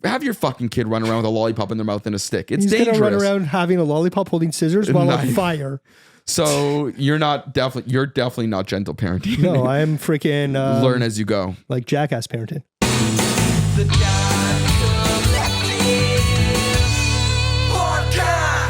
Have your fucking kid run around with a lollipop in their mouth and a stick. It's He's dangerous. He's going to run around having a lollipop holding scissors while on fire. So you're definitely not gentle parenting. No, I am freaking... learn as you go. Like jackass parenting. The Dad Collective Podcast.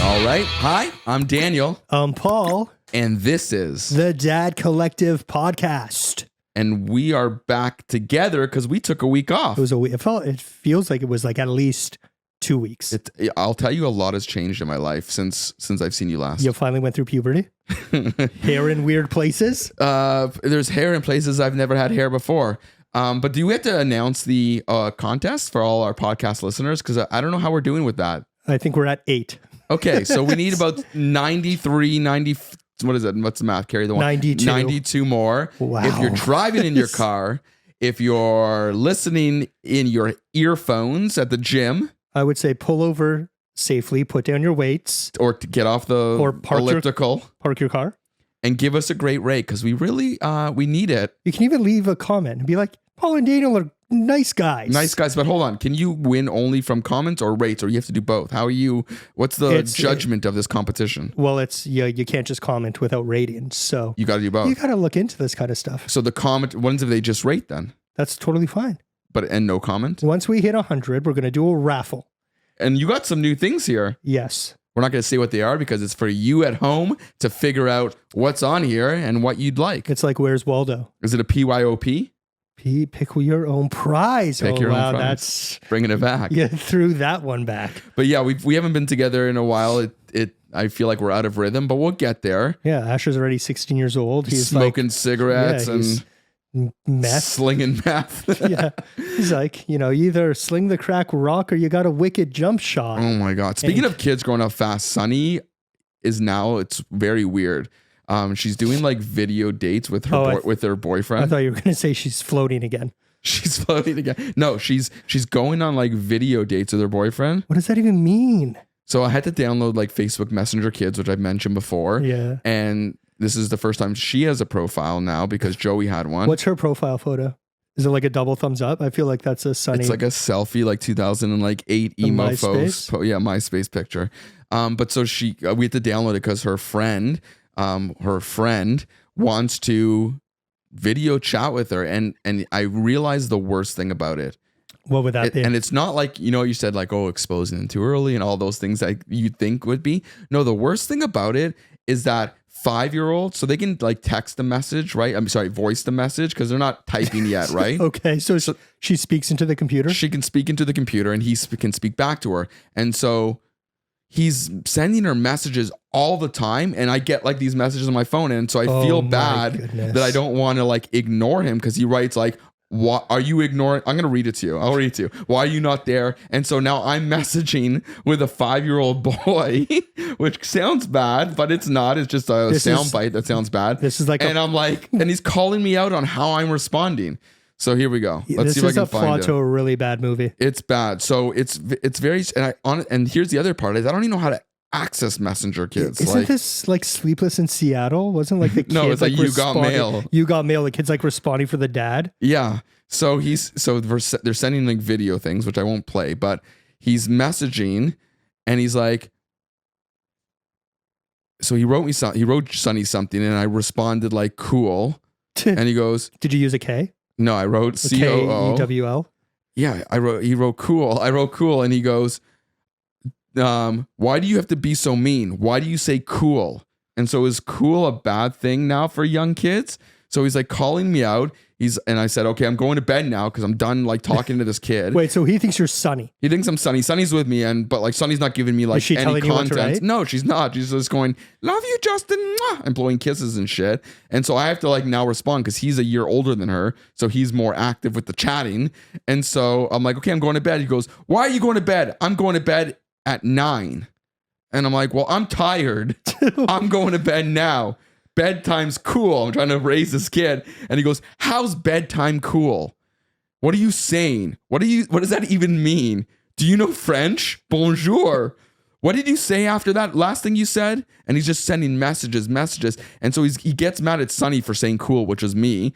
All right. Hi, I'm Daniel. I'm Paul. And this is... The Dad Collective Podcast. And we are back together because we took a week off. It was a week. It feels like it was like at least 2 weeks. I'll tell you, a lot has changed in my life since I've seen you last. You finally went through puberty? Hair in weird places? There's hair in places I've never had hair before. But do we have to announce the contest for all our podcast listeners? Because I don't know how we're doing with that. I think we're at 8. Okay, so we need about 93, 90... What is it? What's the math? Carry the one. 92 more. Wow. If you're driving in your car, if you're listening in your earphones at the gym. I would say pull over safely, put down your weights. Or to get off the elliptical. Park your car. And give us a great rate because we really, we need it. You can even leave a comment and be like, Paul and Daniel are nice guys. Nice guys, but hold on. Can you win only from comments or rates, or you have to do both? What's the judgment of this competition? Well, you can't just comment without ratings, so you got to do both. You got to look into this kind of stuff. So the comment ones, if they just rate, then that's totally fine. And no comment. Once we hit 100, we're gonna do a raffle. And you got some new things here. Yes. We're not going to say what they are because it's for you at home to figure out what's on here and what you'd like. It's like Where's Waldo? Is it a PYOP? Pick your own prize. Pick your own prize. That's bringing it back. You threw that one back. But yeah, we haven't been together in a while. I feel like we're out of rhythm, but we'll get there. Yeah, Asher's already 16 years old. He's smoking cigarettes and meth, slinging meth. Yeah, he's like, you either sling the crack rock or you got a wicked jump shot. Oh my god! Speaking of kids growing up fast, Sunny it's very weird. She's doing like video dates with her with her boyfriend. I thought you were gonna say she's floating again. She's floating again. No, she's going on like video dates with her boyfriend. What does that even mean? So I had to download like Facebook Messenger Kids, which I've mentioned before. Yeah. And this is the first time she has a profile now because Joey had one. What's her profile photo? Is it like a double thumbs up? I feel like that's a Sunny. It's like a selfie, like 2008 emo photos. Yeah, MySpace picture. But so we had to download it because her friend wants to video chat with her, and I realized the worst thing about it. What would that be? And it's not like, you said like, oh, exposing them too early and all those things that you think would be. No, the worst thing about it is that 5-year-olds, so they can like text the message, right? I'm sorry, voice the message because they're not typing yet, right? Okay, so she speaks into the computer? She can speak into the computer and he can speak back to her. And so he's sending her messages all the time, and I get like these messages on my phone, and so I feel bad that I don't want to like ignore him because he writes like, "What are you ignoring?" I'm gonna read it to you. I'll read it to you. Why are you not there? And so now I'm messaging with a 5-year-old boy, which sounds bad, but it's not. It's just a soundbite that sounds bad. This is like, and he's calling me out on how I'm responding. So here we go. Let's see if I can find it. This is a plot to a really bad movie. It's bad. So it's very, and here's the other part is I don't even know how to access Messenger Kids. Isn't this like Sleepless in Seattle? Wasn't like the kid no, it's like you got mail. You got mail. The kid's like responding for the dad. Yeah. So they're sending like video things, which I won't play, but he's messaging and he's like, so he wrote Sunny something and I responded like cool. And he goes, did you use a K? No, I wrote COO. KEWL. Yeah, he wrote cool. I wrote cool and he goes, why do you have to be so mean? Why do you say cool? And so is cool a bad thing now for young kids? So he's like calling me out. And I said, okay, I'm going to bed now because I'm done like talking to this kid. Wait, so he thinks you're Sunny? He thinks I'm Sunny. Sunny's with me, but like Sunny's not giving me like any content. No, she's not. She's just going, love you, Justin, and blowing kisses and shit. And so I have to like now respond because he's a year older than her, so he's more active with the chatting. And so I'm like, okay, I'm going to bed. He goes, why are you going to bed? I'm going to bed at 9. And I'm like, well, I'm tired. I'm going to bed now. Bedtime's cool. I'm trying to raise this kid. And he goes, how's bedtime cool? What are you saying? What does that even mean? Do you know French? Bonjour. What did you say after that? Last thing you said? And he's just sending messages. And so he gets mad at Sunny for saying cool, which is me.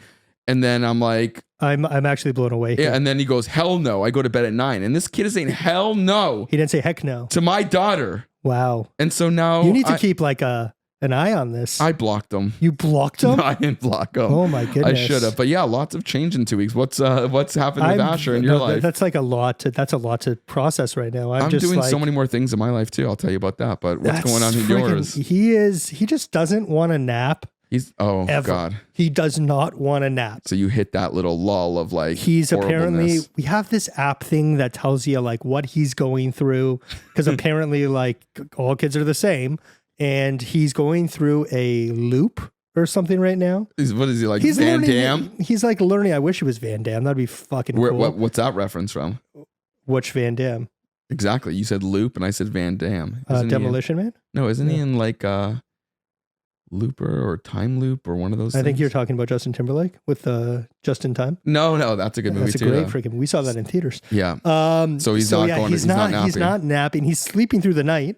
And then I'm like, I'm actually blown away. yeah. And then he goes, hell no. I go to bed at 9. And this kid is saying, hell no. He didn't say heck no. To my daughter. Wow. And so now you need to keep like an eye on this. I blocked him. You blocked him? No, I didn't block him. Oh my goodness. I should have. But yeah, lots of change in 2 weeks. What's happened with Asher in your life? That's like a lot to process right now. I'm just doing like, so many more things in my life too. I'll tell you about that. But what's going on in yours? He just doesn't want to nap. Ever. God. He does not want to nap. So you hit that little lull of like he's apparently horribleness. we have this app thing that tells you like what he's going through because apparently like all kids are the same and he's going through a loop or something right now. What is he like? He's Van learning, Damme? He's like learning. I wish it was Van Damme. That'd be fucking cool. What's that reference from? Which Van Damme? Exactly. You said loop and I said Van Damme. Demolition Man? No, isn't he in like Looper or Time Loop or one of those I think things? you're talking about Justin Timberlake with Just in Time. No, that's a good movie That's too. a great freaking. We saw that in theaters. Yeah. So he's not going. He's not napping. He's not napping. He's sleeping through the night,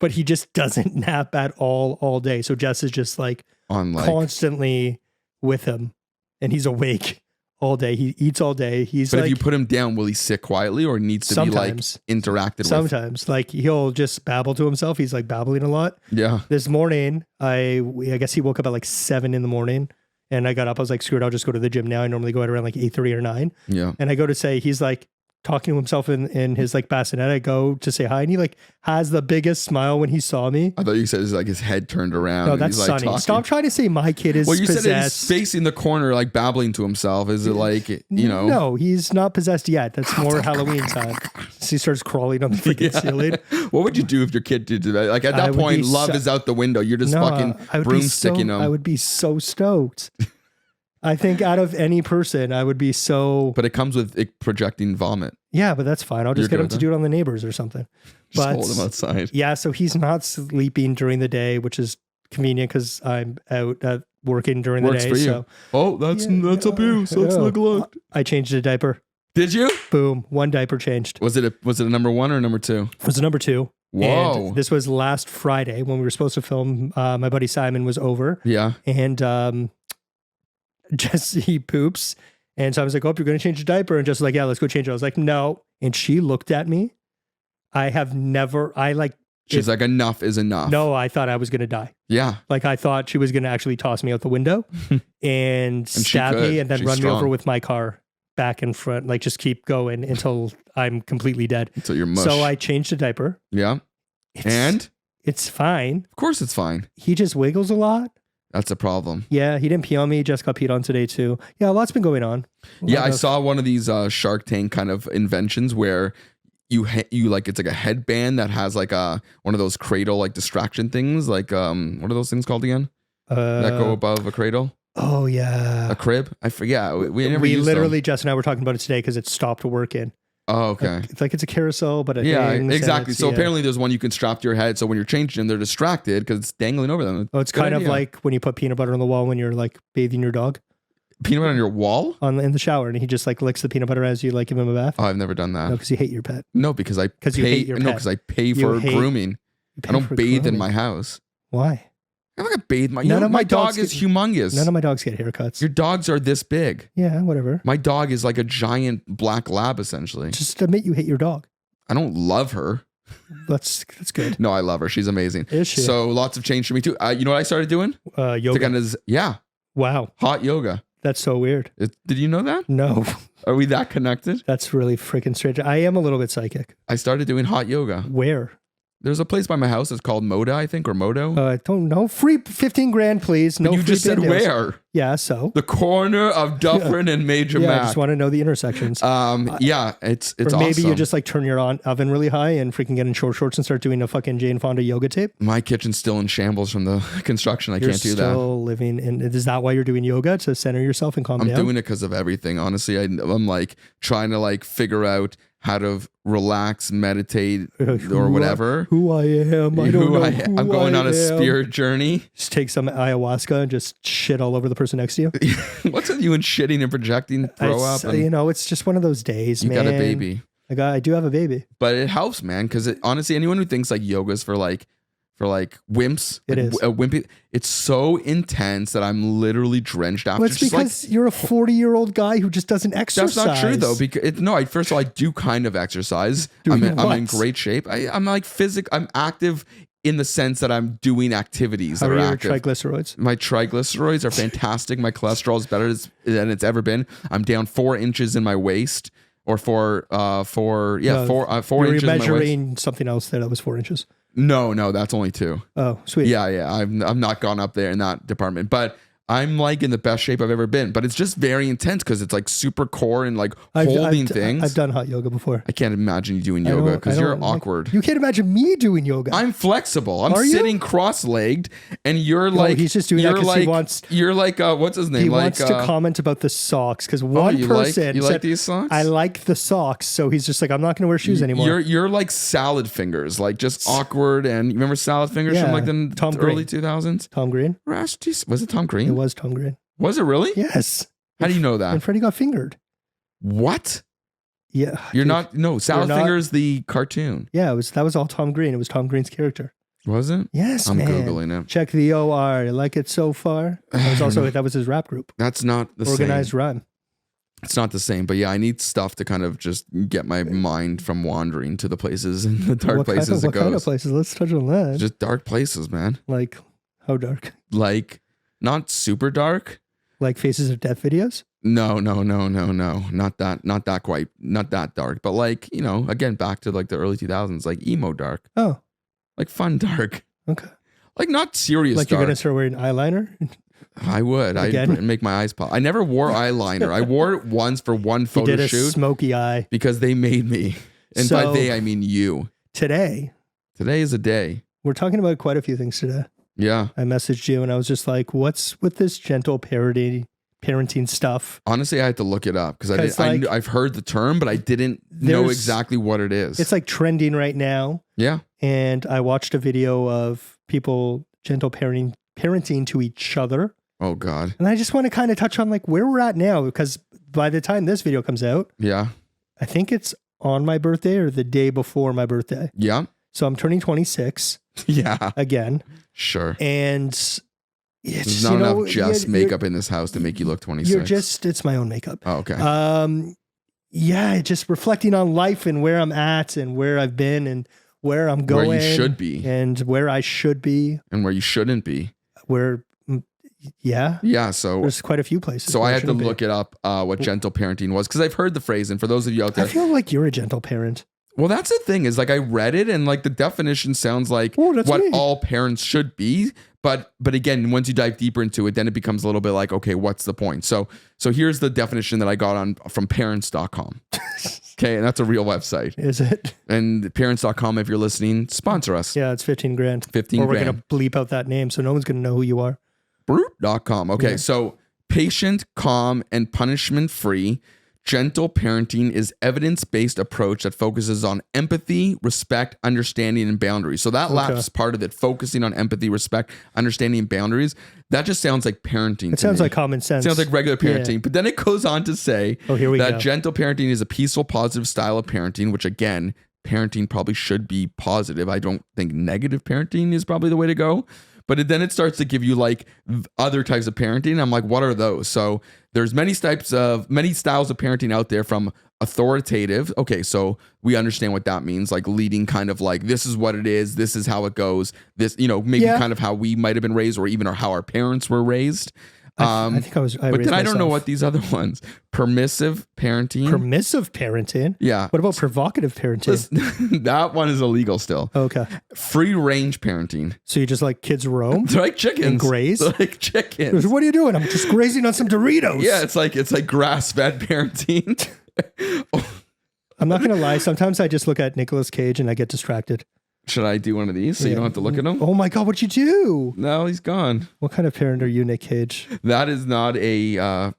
but he just doesn't nap at all day. So Jess is just like constantly with him, and he's awake all day. He eats all day. But if you put him down, will he sit quietly or needs to be like interacted with? Sometimes, like he'll just babble to himself. He's like babbling a lot. Yeah. This morning, I guess he woke up at like 7 a.m. and I got up. I was like, screw it, I'll just go to the gym now. I normally go at around like 8:30 or 9. Yeah. And I go to say, he's like talking to himself in his like bassinet. I go to say hi, and he like has the biggest smile when he saw me. I thought you said it's like his head turned around. No, that's he's like Sonny. talking. Stop trying to say my kid is possessed. You said he's facing the corner, like babbling to himself. Is it like, you know? No, he's not possessed yet. That's more Halloween time. He starts crawling on the freaking ceiling. What would you do if your kid did that? Like at that point, love is out the window. You're just fucking broomsticking him. I would be so stoked. I think out of any person, I would be so. But it comes with it projecting vomit. Yeah, but that's fine. I'll just get him to do it on the neighbors or something. Just but hold him outside. Yeah, so he's not sleeping during the day, which is convenient because I'm out working during the day. For you. So that's abuse. That's neglect. I changed a diaper. Did you? Boom. One diaper changed. Was it a number 1 or number 2? It was a number 2. Whoa. And this was last Friday when we were supposed to film. My buddy Simon was over. Yeah. And Jesse poops. And so I was like, oh, you're going to change the diaper. And just like, yeah, let's go change it. I was like, no. And she looked at me. She's like, enough is enough. No, I thought I was going to die. Yeah. Like I thought she was going to actually toss me out the window and stab me and then She's run strong. me over with my car back and front. Like just keep going until I'm completely dead. Until you're mush. So I changed the diaper. Yeah. It's fine. Of course it's fine. He just wiggles a lot. That's a problem. Yeah, he didn't pee on me. Just got peed on today too. Yeah, a lot's been going on. I saw one of these Shark Tank kind of inventions where you like it's like a headband that has like one of those cradle like distraction things. Like what are those things called again? That go above a cradle. Oh yeah, a crib. I forget. We literally Jess and I were talking about it today because it stopped working. Oh, okay. It's like it's a carousel, but it hangs exactly. So apparently there's one you can strap to your head. So when you're changing them, they're distracted because it's dangling over them. Oh, it's kind of like when you put peanut butter on the wall when you're like bathing your dog. Peanut butter on your wall? In the shower, and he just like licks the peanut butter as you like give him a bath. Oh, I've never done that. No, because you hate your pet. No, because I pay. You hate your pet. No, because I pay for grooming. I don't bathe in my house. Why? I'm not gonna bathe my. My dog is humongous. None of my dogs get haircuts. Your dogs are this big. Yeah, whatever. My dog is like a giant black lab, essentially. Just admit you hate your dog. I don't love her. That's good. No, I love her. She's amazing. Is she? So lots of change for me too. You know what I started doing? Yoga. Yeah. Wow. Hot yoga. That's so weird. Did you know that? No. Are we that connected? That's really freaking strange. I am a little bit psychic. I started doing hot yoga. Where? There's a place by my house. It's called Moda, I think, or Modo. I don't know. Free 15 grand, please. No. But you just said where? Yeah. So the corner of Dufferin and Major Mac. I just want to know the intersections. Yeah, it's or maybe awesome. you just like turn your oven really high and freaking get in short shorts and start doing a fucking Jane Fonda yoga tape. My kitchen's still in shambles from the construction. I can't do that. You're still living in. Is that why you're doing yoga, to center yourself and calm down? I'm doing it because of everything. Honestly, I'm like trying to like figure out how to relax, meditate, or whatever. Who I am. I don't know. I'm going on a spirit journey. Just take some ayahuasca and just shit all over the person next to you. What's with you and shitting and projecting throw up? And it's just one of those days, man. You got a baby. I do have a baby. But it helps, man, because honestly, anyone who thinks like yoga's for for like wimps. It is a wimpy. It's so intense that I'm literally drenched after. Well, it's because you're a 40-year-old guy who just doesn't exercise. That's not true though, because first of all, I do kind of exercise. I'm in great shape. I'm like I'm active in the sense that I'm doing activities How that are your active. Triglycerides? My triglycerides are fantastic. My cholesterol is better than it's ever been. I'm down 4 inches in my waist, or 4 inches You're in my waist. measuring something else there that was 4 inches. No, that's only 2. Oh, sweet. Yeah. I'm not gone up there in that department, but I'm like in the best shape I've ever been. But it's just very intense because it's like super core and like holding things. I've done hot yoga before. I can't imagine you doing yoga because you're awkward. You can't imagine me doing yoga. I'm flexible. I'm sitting cross-legged, and you're like he's just doing that because he wants. You're like what's his name? He wants to comment about the socks because one person you said, like these socks? I like the socks, so he's just like, I'm not going to wear shoes anymore. You're like salad fingers, like just awkward. And you remember salad fingers from like the early 2000s? Tom Green. Was it Tom Green? It was Tom Green. Was it really? Yes. How do you know that? And Freddie got fingered. What? Yeah. You're not. No, Salad Fingers, the cartoon. Yeah, that was all Tom Green. It was Tom Green's character. Was it? Yes, I'm man. Googling it. Check the OR. You like it so far? That was his rap group. That's not the Organized same. Rhyme. It's not the same, but yeah, I need stuff to kind of just get my mind from wandering to the places and the dark places it goes. What kind of places? Let's touch on that. Just dark places, man. Like, how dark? Like, not super dark. Like Faces of Death videos? No. Not that dark. But like, again, back to like the early 2000s, like emo dark. Oh. Like fun dark. Okay. Like not serious like dark. You're going to start wearing eyeliner? I would. I'd make my eyes pop. I never wore eyeliner. I wore it once for one photo you did a shoot. Smoky eye. Because they made me. And by they, I mean you. Today is a day. We're talking about quite a few things today. Yeah. I messaged you and I was just like, what's with this gentle parenting stuff? Honestly, I had to look it up because I've heard the term, but I didn't know exactly what it is. It's like trending right now. Yeah. And I watched a video of people gentle parenting to each other. Oh, God. And I just want to kind of touch on like where we're at now, because by the time this video comes out, yeah, I think it's on my birthday or the day before my birthday. Yeah. So I'm turning 26. Yeah. Again. Sure. And there's not enough makeup in this house to make you look 26. It's my own makeup. Oh, okay. Yeah, just reflecting on life and where I'm at and where I've been and where I'm going. Where you should be. And where I should be. And where you shouldn't be. Yeah, so there's quite a few places. So I had to look it up, what gentle parenting was, because I've heard the phrase, and for those of you out there, I feel like you're a gentle parent. Well, that's the thing is like I read it and like the definition sounds like all parents should be, but again, once you dive deeper into it, then it becomes a little bit like, okay, what's the point? So here's the definition that I got from parents.com. Okay, and that's a real website. Is it? And parents.com, if you're listening, sponsor us. Yeah, it's 15 grand. 15 or we're grand. going to bleep out that name so no one's going to know who you are. Brute.com. Okay, so patient, calm, and punishment-free, gentle parenting is evidence-based approach that focuses on empathy, respect, understanding, and boundaries. So that last part of it, focusing on empathy, respect, understanding, and boundaries, that just sounds like parenting. It sounds like common sense. It sounds like regular parenting. Yeah. But then it goes on to say that gentle parenting is a peaceful, positive style of parenting, which again, parenting probably should be positive. I don't think negative parenting is probably the way to go. But then it starts to give you like other types of parenting. I'm like, what are those? So there's many styles of parenting out there, from authoritative. Okay, so we understand what that means, like leading, kind of like, this is what it is, this is how it goes, this, maybe kind of how we might have been raised, or even how our parents were raised. I think I was. But then I don't know what these other ones. Permissive parenting. Permissive parenting. Yeah. What about provocative parenting? That one is illegal still. Okay. Free range parenting. So you just like kids roam? They're like chickens. And graze? They're like chickens. What are you doing? I'm just grazing on some Doritos. Yeah, it's like grass fed parenting. I'm not gonna lie. Sometimes I just look at Nicolas Cage and I get distracted. Should I do one of these so you don't have to look at him? Oh my God, what'd you do? No, he's gone. What kind of parent are you, Nick Cage? That is not a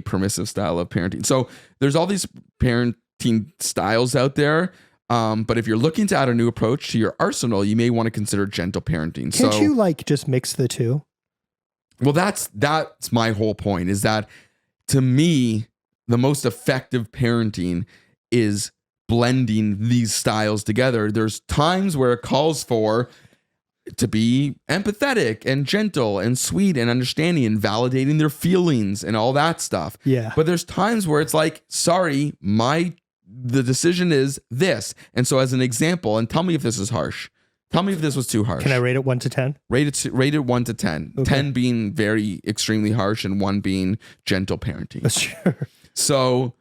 permissive style of parenting. So there's all these parenting styles out there. But if you're looking to add a new approach to your arsenal, you may want to consider gentle parenting. Can't you like just mix the two? Well, that's my whole point, is that to me, the most effective parenting is blending these styles together. There's times where it calls for to be empathetic and gentle and sweet and understanding and validating their feelings and all that stuff. Yeah. But there's times where it's like, sorry, the decision is this. And so as an example, and tell me if this is harsh. Tell me if this was too harsh. Can I rate it 1 to 10? Rate it 1 to 10. Okay. 10 being very extremely harsh and 1 being gentle parenting. Sure. So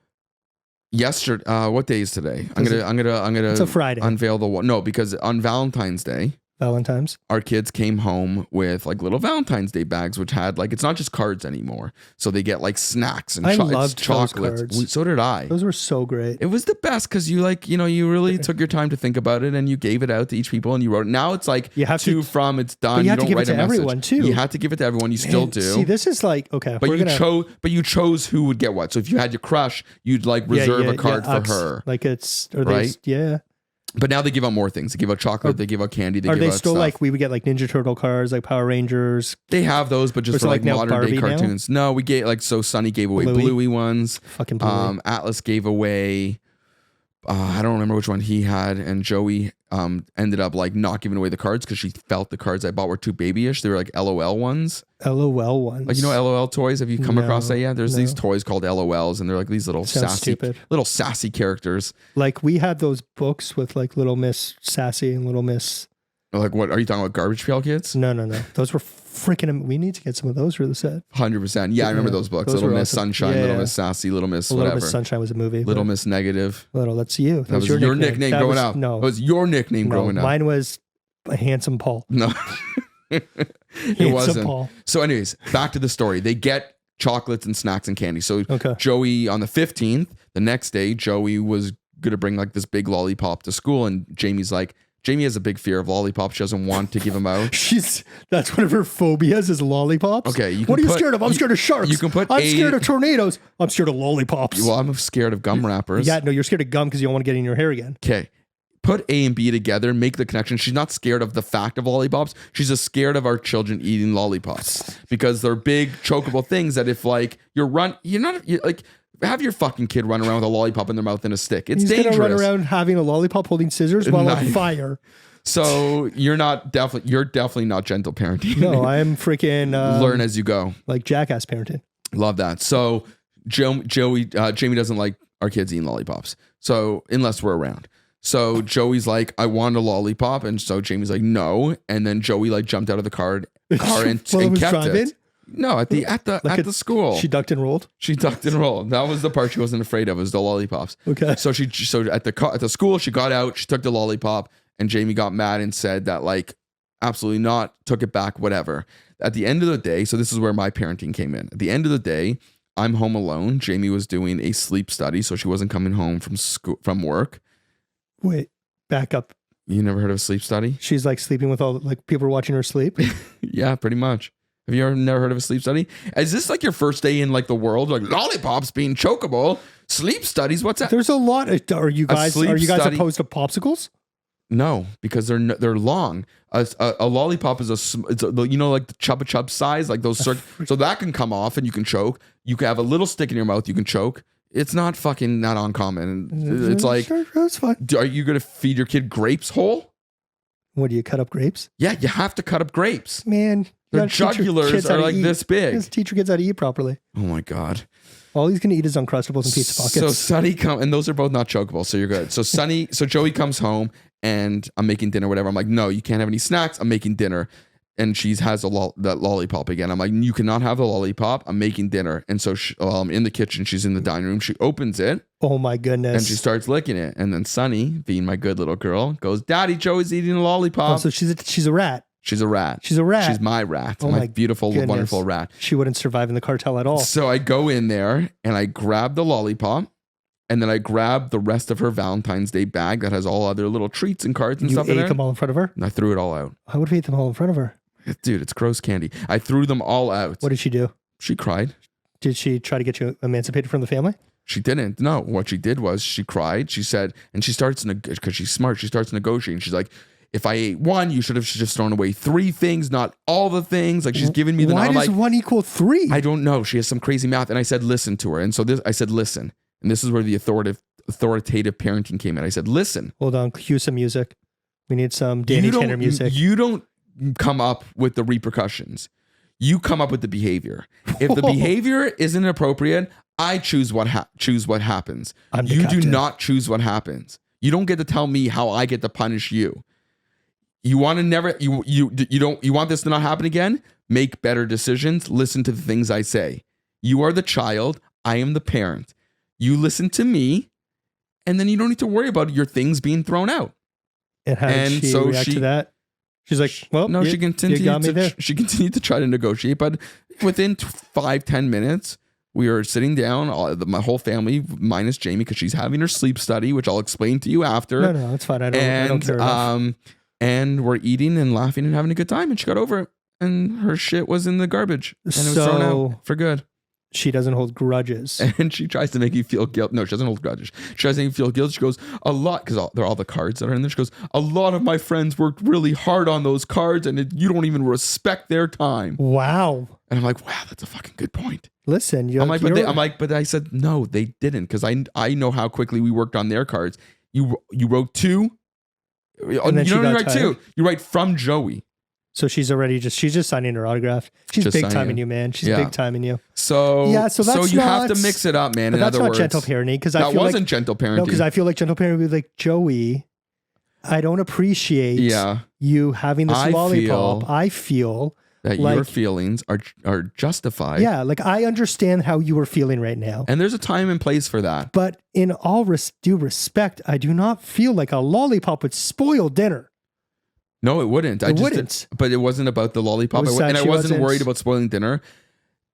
yesterday, what day is today? I'm gonna. It's a Friday. Unveil the one. No, because on Valentine's Day. Valentine's. Our kids came home with like little Valentine's Day bags, which had like, it's not just cards anymore. So they get like snacks and loved chocolates. Those cards. So did I. Those were so great. It was the best because you you really took your time to think about it and you gave it out to each people and you wrote it. Now it's like you have to, from, it's done. But you have don't to give write it to a message. everyone too. You had to give it to everyone. You still do. See, this is like, okay. But you chose who would get what. So if you had your crush, you'd like reserve a card for her. Like it's, right? Yeah. But now they give out more things. They give out chocolate. They give out candy. They are give they out still stuff. like we would get like Ninja Turtle cards, like Power Rangers? They have those, but just for like modern day cartoons. No, we gave so Sunny gave away Bluey ones. Fucking Bluey. Atlas gave away. I don't remember which one he had, and Joey ended up like not giving away the cards because she felt the cards I bought were too babyish. They were like LOL ones. LOL ones. Like LOL toys. Have you come across that? Yeah, there's these toys called LOLs, and they're like these little sassy characters. Like we had those books with like Little Miss Sassy and Little Miss. Like what are you talking about? Garbage Pail Kids? No. Those were freaking. We need to get some of those for the set. 100%. Yeah, I remember those books. Little Miss awesome. Sunshine, Little Miss Sassy, Little Miss whatever. Little Miss Sunshine was a movie. Little Miss Negative. Little, that's you. That was your nickname growing up. No, it was your nickname growing up. Mine was Handsome Paul. No, it wasn't. Paul. So, anyways, back to the story. They get chocolates and snacks and candy. So Joey on the 15th, the next day, Joey was gonna bring like this big lollipop to school, and Jamie has a big fear of lollipops. She doesn't want to give them out. That's one of her phobias is lollipops. Okay. What are you scared of? I'm scared of sharks. I'm scared of tornadoes. I'm scared of lollipops. Well, I'm scared of gum wrappers. Yeah, no, you're scared of gum because you don't want to get in your hair again. Okay. Put A and B together, make the connection. She's not scared of the fact of lollipops. She's just scared of our children eating lollipops because they're big, chokeable things that if like have your fucking kid run around with a lollipop in their mouth and a stick. It's dangerous. He's gonna run around having a lollipop holding scissors while on fire. So you're definitely not gentle parenting. No, I am freaking learn as you go. Like jackass parenting. Love that. So Jamie doesn't like our kids eating lollipops. So unless we're around. So Joey's like, I want a lollipop, and so Jamie's like, no. And then Joey like jumped out of the car and kept it. No, at the school. She ducked and rolled. That was the part she wasn't afraid of, was the lollipops. Okay. So at the school, she got out, she took the lollipop, and Jamie got mad and said that like, absolutely not, took it back, whatever. At the end of the day, so this is where my parenting came in. At the end of the day, I'm home alone. Jamie was doing a sleep study, so she wasn't coming home from work. Wait, back up. You never heard of a sleep study? She's like sleeping with all like people are watching her sleep. Yeah, pretty much. Have you never heard of a sleep study? Is this like your first day in like the world? Like lollipops being chokeable, sleep studies. What's that? There's a lot. Are you guys opposed to popsicles? No, because they're long. A lollipop is like the Chubba Chub size, like those. So that can come off and you can choke. You can have a little stick in your mouth. You can choke. It's not fucking not uncommon. It's like, sure, that's fine. Are you gonna feed your kid grapes whole? What do you cut up grapes? Yeah, you have to cut up grapes. Man, their jugulars are like this big. Just teach your kids how to eat properly. Oh my god. All he's gonna eat is Uncrustables and pizza pockets. So Sonny and those are both not chokeable, so you're good. So Joey comes home and I'm making dinner, whatever. I'm like, no, you can't have any snacks. I'm making dinner. And she has that lollipop again. I'm like, you cannot have the lollipop. I'm making dinner. And so I'm in the kitchen. She's in the dining room. She opens it. Oh my goodness. And she starts licking it. And then Sunny, being my good little girl, goes, Daddy, Joey's eating a lollipop. Oh, so she's a rat. She's a rat. She's a rat. She's my rat. Oh my beautiful, goodness. wonderful rat. She wouldn't survive in the cartel at all. So I go in there and I grab the lollipop. And then I grab the rest of her Valentine's Day bag that has all other little treats and cards and stuff in there. You ate them all in front of her? And I threw it all out. I would have ate them all in front of her. Dude, it's gross candy. I threw them all out. What did she do? She cried. Did she try to get you emancipated from the family? She didn't. No, what she did was she cried. She said, and she starts, because she's smart, she starts negotiating. She's like, if I ate one, you should have just thrown away 3 things, not all the things. Like she's giving me the Why does 1 equal 3? I don't know. She has some crazy math. And I said, listen to her. And so I said, listen. And this is where the authoritative parenting came in. I said, listen. Hold on. Cue some music. We need some Danny Tanner music. come up with the repercussions. You come up with the behavior. If the behavior isn't appropriate, I choose what happens. You do not choose what happens. You don't get to tell me how I get to punish you. You want to never you want this to not happen again? Make better decisions. Listen to the things I say. You are the child. I am the parent. You listen to me, and then you don't need to worry about your things being thrown out. And how did she react to that? She's like, well, no, she continued to try to negotiate, but within 5-10 minutes, we are sitting down, my whole family, minus Jamie, because she's having her sleep study, which I'll explain to you after. No, that's fine. I don't care enough. And we're eating and laughing and having a good time, and she got over it, and her shit was in the garbage, and it was thrown out for good. She doesn't hold grudges. And she tries to make you feel guilt. No, she doesn't hold grudges. She tries to make you feel guilt. She goes, a lot, because they're all the cards that are in there. She goes, a lot of my friends worked really hard on those cards, and you don't even respect their time. Wow. And I'm like, wow, that's a fucking good point. Listen, but I said, no, they didn't, because I know how quickly we worked on their cards. You wrote 2. And then you don't write 2. You write from Joey. So she's just signing her autograph. She's big timing you, man. She's big timing you. So you have to mix it up, man. But that's not gentle parenting, because that wasn't gentle parenting. No, because I feel like gentle parenting would be like, Joey, I don't appreciate you having this lollipop. I feel that like, your feelings are justified. Yeah, like I understand how you are feeling right now. And there's a time and place for that. But in all due respect, I do not feel like a lollipop would spoil dinner. No, it wouldn't. But it wasn't about the lollipop. And I wasn't worried about spoiling dinner.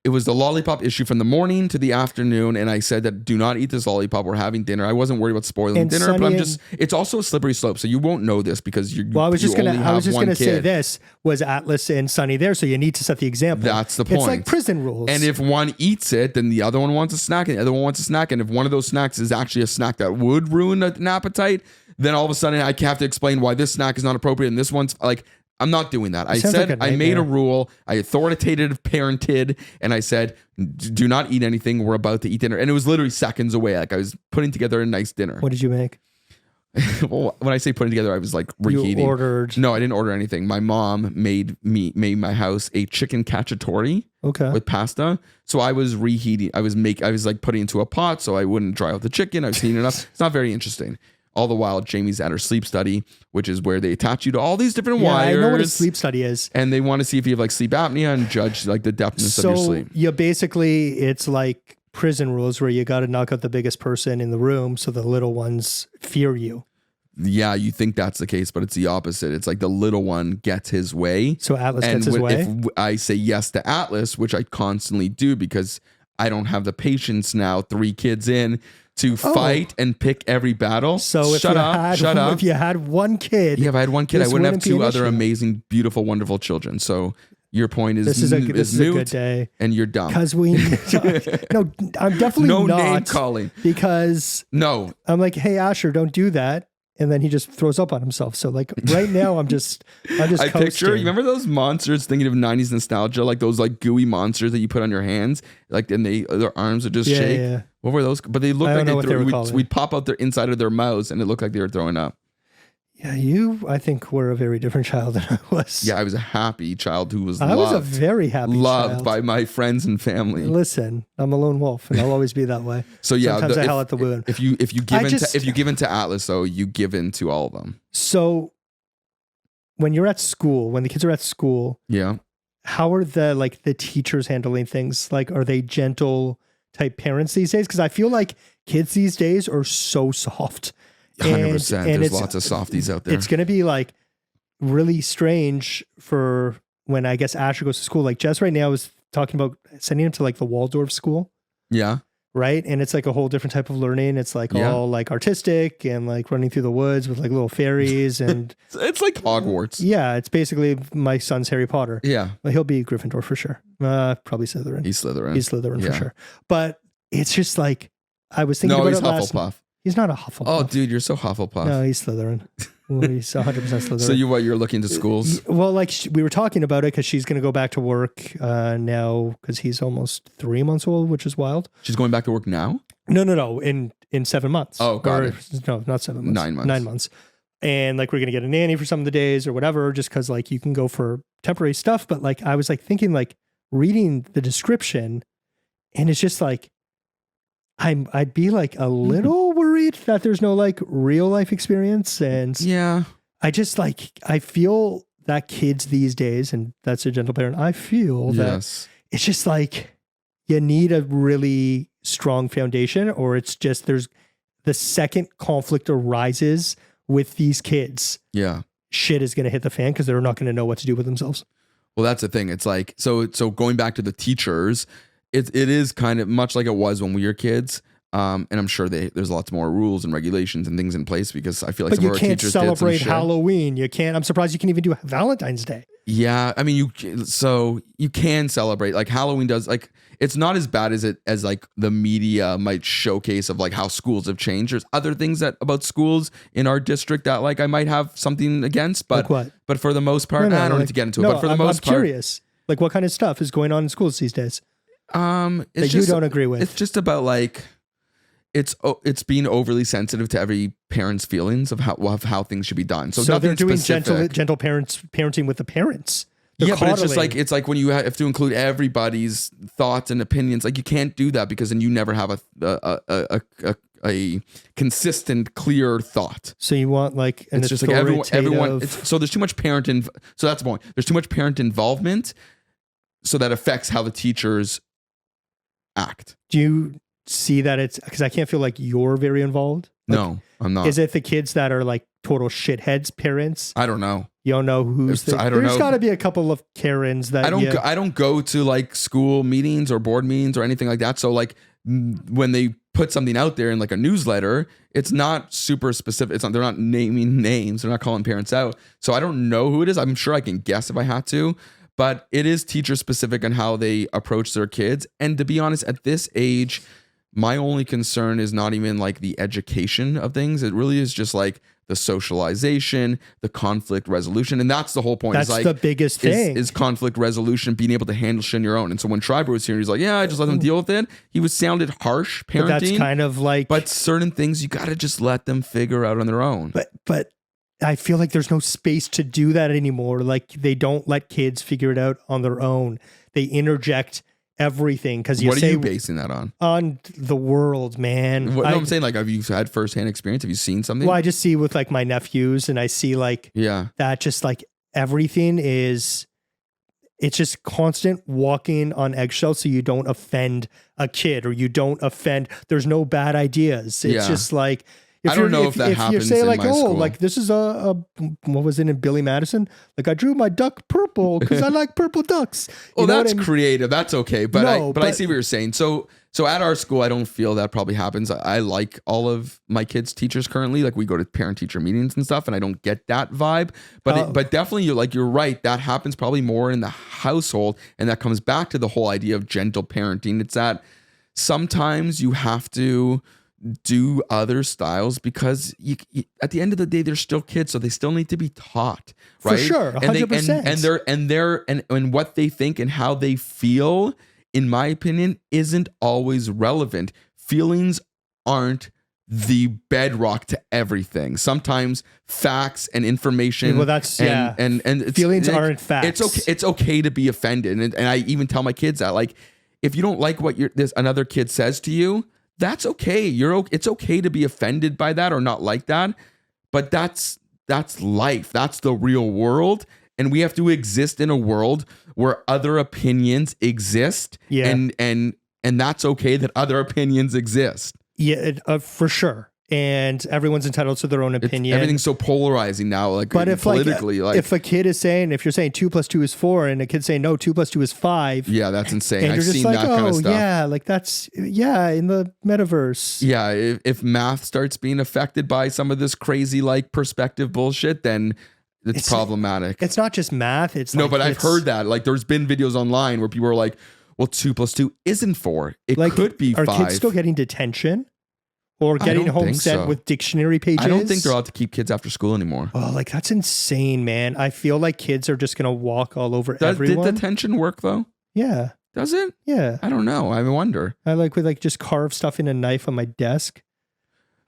It was the lollipop issue from the morning to the afternoon. And I said that do not eat this lollipop. We're having dinner. I wasn't worried about spoiling dinner, Sunny, but it's also a slippery slope. So you won't know this because I was just going to say this was Atlas and Sunny there. So you need to set the example. That's the point. It's like prison rules. And if one eats it, then the other one wants a snack and the other one wants a snack. And if one of those snacks is actually a snack that would ruin an appetite, then all of a sudden I have to explain why this snack is not appropriate and this one's like, I'm not doing that. I said I made a rule. I authoritative parented, and I said, do not eat anything. We're about to eat dinner. And it was literally seconds away. Like I was putting together a nice dinner. What did you make? Well, when I say putting together, I was like reheating. You ordered? No, I didn't order anything. My mom made my house a chicken cacciatore with pasta. So I was reheating. I was like putting into a pot so I wouldn't dry out the chicken. I was heating it up. It's not very interesting. All the while, Jamie's at her sleep study, which is where they attach you to all these different wires. I know what a sleep study is. And they want to see if you have like sleep apnea and judge like the depthness of your sleep. So basically, it's like prison rules where you got to knock out the biggest person in the room so the little ones fear you. Yeah, you think that's the case, but it's the opposite. It's like the little one gets his way. So Atlas gets his way? If I say yes to Atlas, which I constantly do because I don't have the patience now, 3 kids in, to fight and pick every battle. So if you had one kid. Yeah, if I had one kid, I wouldn't have 2 other amazing, beautiful, wonderful children. So your point is this is a good day. And you're dumb. Because no, I'm definitely no not. Name calling. Because no. I'm like, hey, Asher, don't do that. And then he just throws up on himself. So like right now I'm just I picture, you remember those monsters, thinking of 90s nostalgia, like those like gooey monsters that you put on your hands, like and their arms would just shake. Yeah. What were those? But they looked like we'd pop out their inside of their mouths and it looked like they were throwing up. Yeah, I think were a very different child than I was. Yeah, I was a happy child who was I was a very happy loved child. by my friends and family. Listen, I'm a lone wolf and I'll always be that way. So yeah, sometimes I howl at the moon. If you give in to Atlas, though, you give in to all of them. So when you're at school, when the kids are at school, how are the teachers handling things? Like, are they gentle type parents these days? Because I feel like kids these days are so soft. 100%. There's lots of softies out there. It's going to be like really strange for when I guess Asher goes to school. Like Jess right now is talking about sending him to like the Waldorf school. Yeah. Right. And it's like a whole different type of learning. It's like all like artistic and like running through the woods with like little fairies and it's like Hogwarts. Yeah. It's basically my son's Harry Potter. Yeah. Well, he'll be Gryffindor for sure. Probably Slytherin. He's Slytherin for sure. But it's just like, I was thinking about it last Hufflepuff. He's not a Hufflepuff. Oh, dude, you're so Hufflepuff. No, he's Slytherin. He's 100% Slytherin. So you're looking to schools? Well, like we were talking about it because she's going to go back to work now because he's almost 3 months old, which is wild. She's going back to work now? No. In 7 months. Oh, got it. No, not 7 months. 9 months. 9 months. and like we're gonna get a nanny for some of the days or whatever, just because like you can go for temporary stuff. But like I was like thinking, like reading the description, and it's just like I'd be like a little worried that there's no like real life experience. And yeah, I just like, I feel that kids these days, and that's a gentle parent, I feel that it's just like you need a really strong foundation, or it's just there's the second conflict arises with these kids. Yeah. Shit is going to hit the fan because they're not going to know what to do with themselves. Well, that's the thing. It's like, so going back to the teachers, it is kind of much like it was when we were kids. And I'm sure there's lots more rules and regulations and things in place because I feel like some of our teachers did some shit. But you can't celebrate Halloween. You can't. I'm surprised you can even do Valentine's Day. Yeah, I mean, you can celebrate like Halloween does. Like it's not as bad as like the media might showcase of like how schools have changed. There's other things about schools in our district that like I might have something against, but like what? But for the most part, I don't need to get into it. But for the most part, I'm curious. Like what kind of stuff is going on in schools these days? That you don't agree with? It's just about like. It's being overly sensitive to every parent's feelings of how things should be done. So they're doing gentle parenting with the parents. They're coddling. But it's like when you have to include everybody's thoughts and opinions. Like you can't do that because then you never have a consistent, clear thought. So you want like an it's just like everyone. So there's too much so that's the point. There's too much parent involvement, so that affects how the teachers act. Do you see that it's because I can't feel like you're very involved? Like, no, I'm not. Is it the kids that are like total shitheads parents? I don't know. You don't know who's there's got to be a couple of Karens that I don't go to like school meetings or board meetings or anything like that. So like when they put something out there in like a newsletter, it's not super specific. They're not naming names. They're not calling parents out. So I don't know who it is. I'm sure I can guess if I had to, but it is teacher specific on how they approach their kids. And to be honest, at this age, my only concern is not even like the education of things. It really is just like the socialization, the conflict resolution. And that's the whole point. That's like, the biggest thing. Is conflict resolution, being able to handle shit on your own. And so when Schreiber was here, he's like, yeah, I just let them deal with it. He sounded harsh parenting. But that's kind of like... But certain things you got to just let them figure out on their own. But I feel like there's no space to do that anymore. Like they don't let kids figure it out on their own. They interject everything because what are you basing that on the world, man. I'm saying, like, have you had firsthand experience? Have you seen something? Well, I just see with like my nephews, and I see like that just like everything it's just constant walking on eggshells so you don't offend a kid or you don't offend. There's no bad ideas. It's just like I don't know if that happens. If you say like, in my school. like this is a what was it in Billy Madison? Like I drew my duck purple because I like purple ducks. Oh, that's creative. That's okay. But I see what you're saying. So at our school, I don't feel that probably happens. I like all of my kids' teachers currently. Like we go to parent teacher meetings and stuff, and I don't get that vibe. But but definitely, you're right. That happens probably more in the household, and that comes back to the whole idea of gentle parenting. It's that sometimes you have to do other styles because you, at the end of the day, they're still kids, so they still need to be taught, right? For sure, 100%. And what they think and how they feel, in my opinion, isn't always relevant. Feelings aren't the bedrock to everything. Sometimes facts and information. Well, that's and feelings aren't facts. It's okay. It's okay to be offended, and I even tell my kids that, like, if you don't like what another kid says to you, that's okay. It's okay to be offended by that or not like that, but that's life. That's the real world, and we have to exist in a world where other opinions exist. Yeah, and that's okay that other opinions exist. Yeah, for sure. And everyone's entitled to their own opinion. Everything's so polarizing now, like, but if politically, if a kid is saying, if you're saying 2 + 2 is 4, and a kid's saying no, 2 + 2 is 5. Yeah, that's insane. And I've seen that kind of stuff. Yeah, like that's in the metaverse. Yeah, if math starts being affected by some of this crazy like perspective bullshit, then it's problematic. It's not just math. It's but I've heard that. Like, there's been videos online where people are like, "Well, 2 + 2 isn't 4. It could be 5." Are kids still getting detention? Or getting home sent with dictionary pages? I don't think they're allowed to keep kids after school anymore. Oh, like that's insane, man. I feel like kids are just going to walk all over everyone. Did detention work though? Yeah. Does it? Yeah. I don't know. I wonder. I would just carve stuff in a knife on my desk.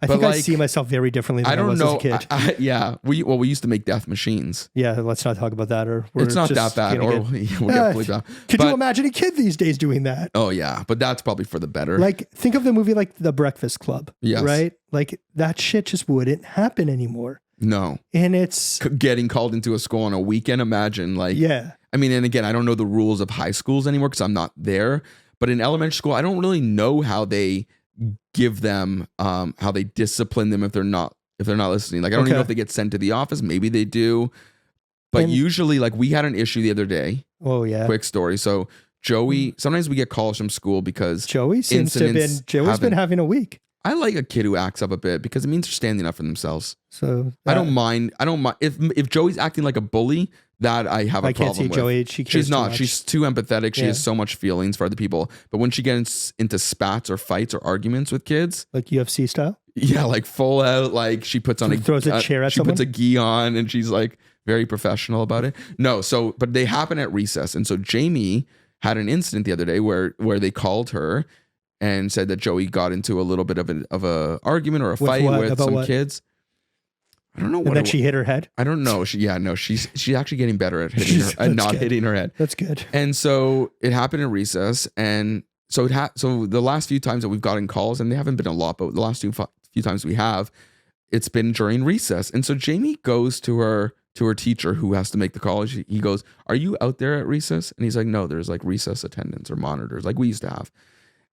I think I see myself very differently than I was as a kid. Yeah. We used to make death machines. Yeah, let's not talk about that. Or it's not that bad. Or we'll get really bad. Could you imagine a kid these days doing that? Oh, yeah. But that's probably for the better. Like, think of the movie like The Breakfast Club. Yes. Right? Like, that shit just wouldn't happen anymore. No. And it's... Getting called into a school on a weekend, imagine. Like, yeah. I mean, and again, I don't know the rules of high schools anymore because I'm not there. But in elementary school, I don't really know how they give them how they discipline them if they're not listening. Like I don't even know if they get sent to the office. Maybe they do, but usually, like we had an issue the other day. Oh yeah, quick story. So Joey, sometimes we get calls from school because Joey's been having a week. I like a kid who acts up a bit because it means they're standing up for themselves. So I don't mind if Joey's acting like a bully. That I have a problem with. I can't see Joey. She's not. She's too empathetic. She has so much feelings for other people. But when she gets into spats or fights or arguments with kids, like UFC style, yeah, like full out, like she puts on throws a chair at someone. She puts a gi on and she's like very professional about it. No, but they happen at recess, and so Jamie had an incident the other day where they called her and said that Joey got into a little bit of a argument or a fight with some kids. I don't know what. And then she hit her head. I don't know. She's actually getting better at hitting her and not hitting her head. That's good. And so it happened in recess, and so so the last few times that we've gotten calls, and they haven't been a lot, but the last few times we have, it's been during recess. And so Jamie goes to her teacher who has to make the call. He goes, "Are you out there at recess?" And he's like, "No, there's like recess attendants or monitors like we used to have."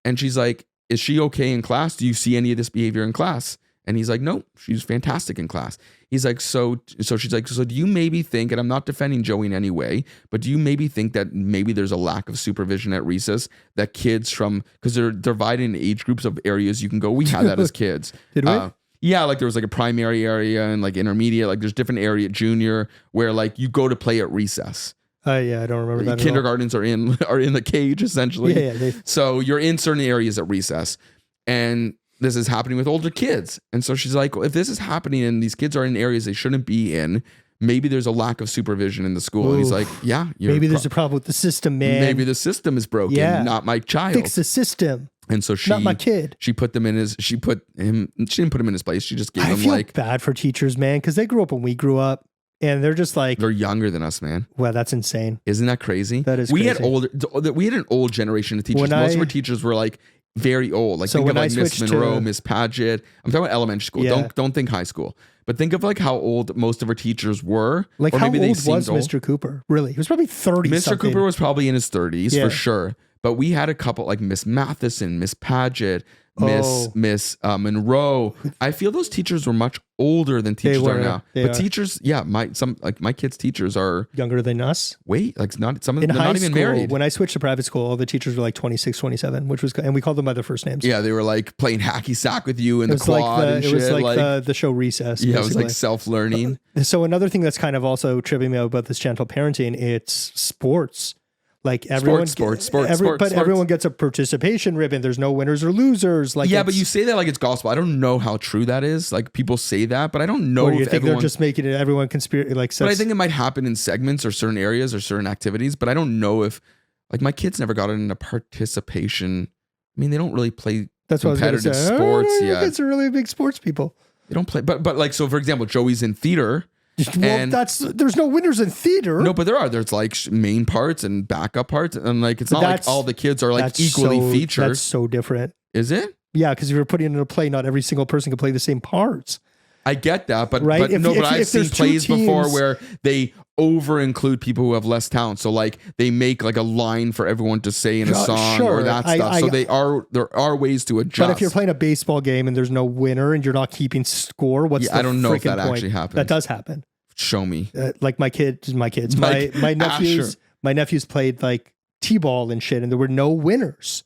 And she's like, "Is she okay in class? Do you see any of this behavior in class?" And he's like, "No, she's fantastic in class." He's like, so she's like, "So do you maybe think," and I'm not defending Joey in any way, but do you maybe think that maybe there's a lack of supervision at recess that kids because they're divided in age groups of areas you can go. We had that as kids. Did we? Yeah, like there was like a primary area and like intermediate, like there's different area, junior, where like you go to play at recess. Yeah, I don't remember that. Kindergartens are in the cage essentially. Yeah. So you're in certain areas at recess, and this is happening with older kids. And so she's like, well, if this is happening and these kids are in areas they shouldn't be in, maybe there's a lack of supervision in the school. Ooh. And he's like, yeah. Maybe there's a problem with the system, man. Maybe the system is broken, not my child. Fix the system. And so not my kid. She didn't put him in his place. She just gave him I feel bad for teachers, man, because they grew up when we grew up. And they're just like... They're younger than us, man. Well, that's insane. Isn't that crazy? That is crazy. We had an old generation of teachers. Most of our teachers were like very old. Like think of like Miss Monroe, Miss Paget. I'm talking about elementary school. Yeah. Don't think high school. But think of like how old most of our teachers were. Like or how maybe old was Mr. Cooper? Really? He was probably 30 Mr. Cooper was probably in his 30s for sure. But we had a couple like Miss Matheson, Miss Paget, Miss Monroe. I feel those teachers were much older than teachers are now. Teachers, my kids' teachers are younger than us. Wait, like some of them not even married. When I switched to private school, all the teachers were like 26, 27, and we called them by their first names. Yeah, they were like playing hacky sack with you in the quad and shit. It was like the show Recess. Yeah, basically. It was like self-learning. So another thing that's kind of also tripping me out about this gentle parenting, it's sports. Like everyone, everyone gets a participation ribbon. There's no winners or losers. Like but you say that like it's gospel. I don't know how true that is. Like people say that, but I don't know. Or you think they're just making it everyone conspiracy like. But I think it might happen in segments or certain areas or certain activities. But I don't know if like my kids never got into participation. I mean, they don't really play competitive sports yet. Kids are really big sports people. They don't play, but like so. For example, Joey's in theater. Well, there's no winners in theater. No, but there are. There's like main parts and backup parts, and like it's not like all the kids are like equally featured. That's so different. Is it? Yeah, because if you're putting in a play, not every single person can play the same parts. I get that, but I've seen plays before where they over include people who have less talent. So like they make like a line for everyone to say in a song or that stuff. So there are ways to adjust. But if you're playing a baseball game and there's no winner and you're not keeping score, what's the I don't know if that point? Actually happens. That does happen. Show me. Like my kids, my nephews played like t-ball and shit, and there were no winners.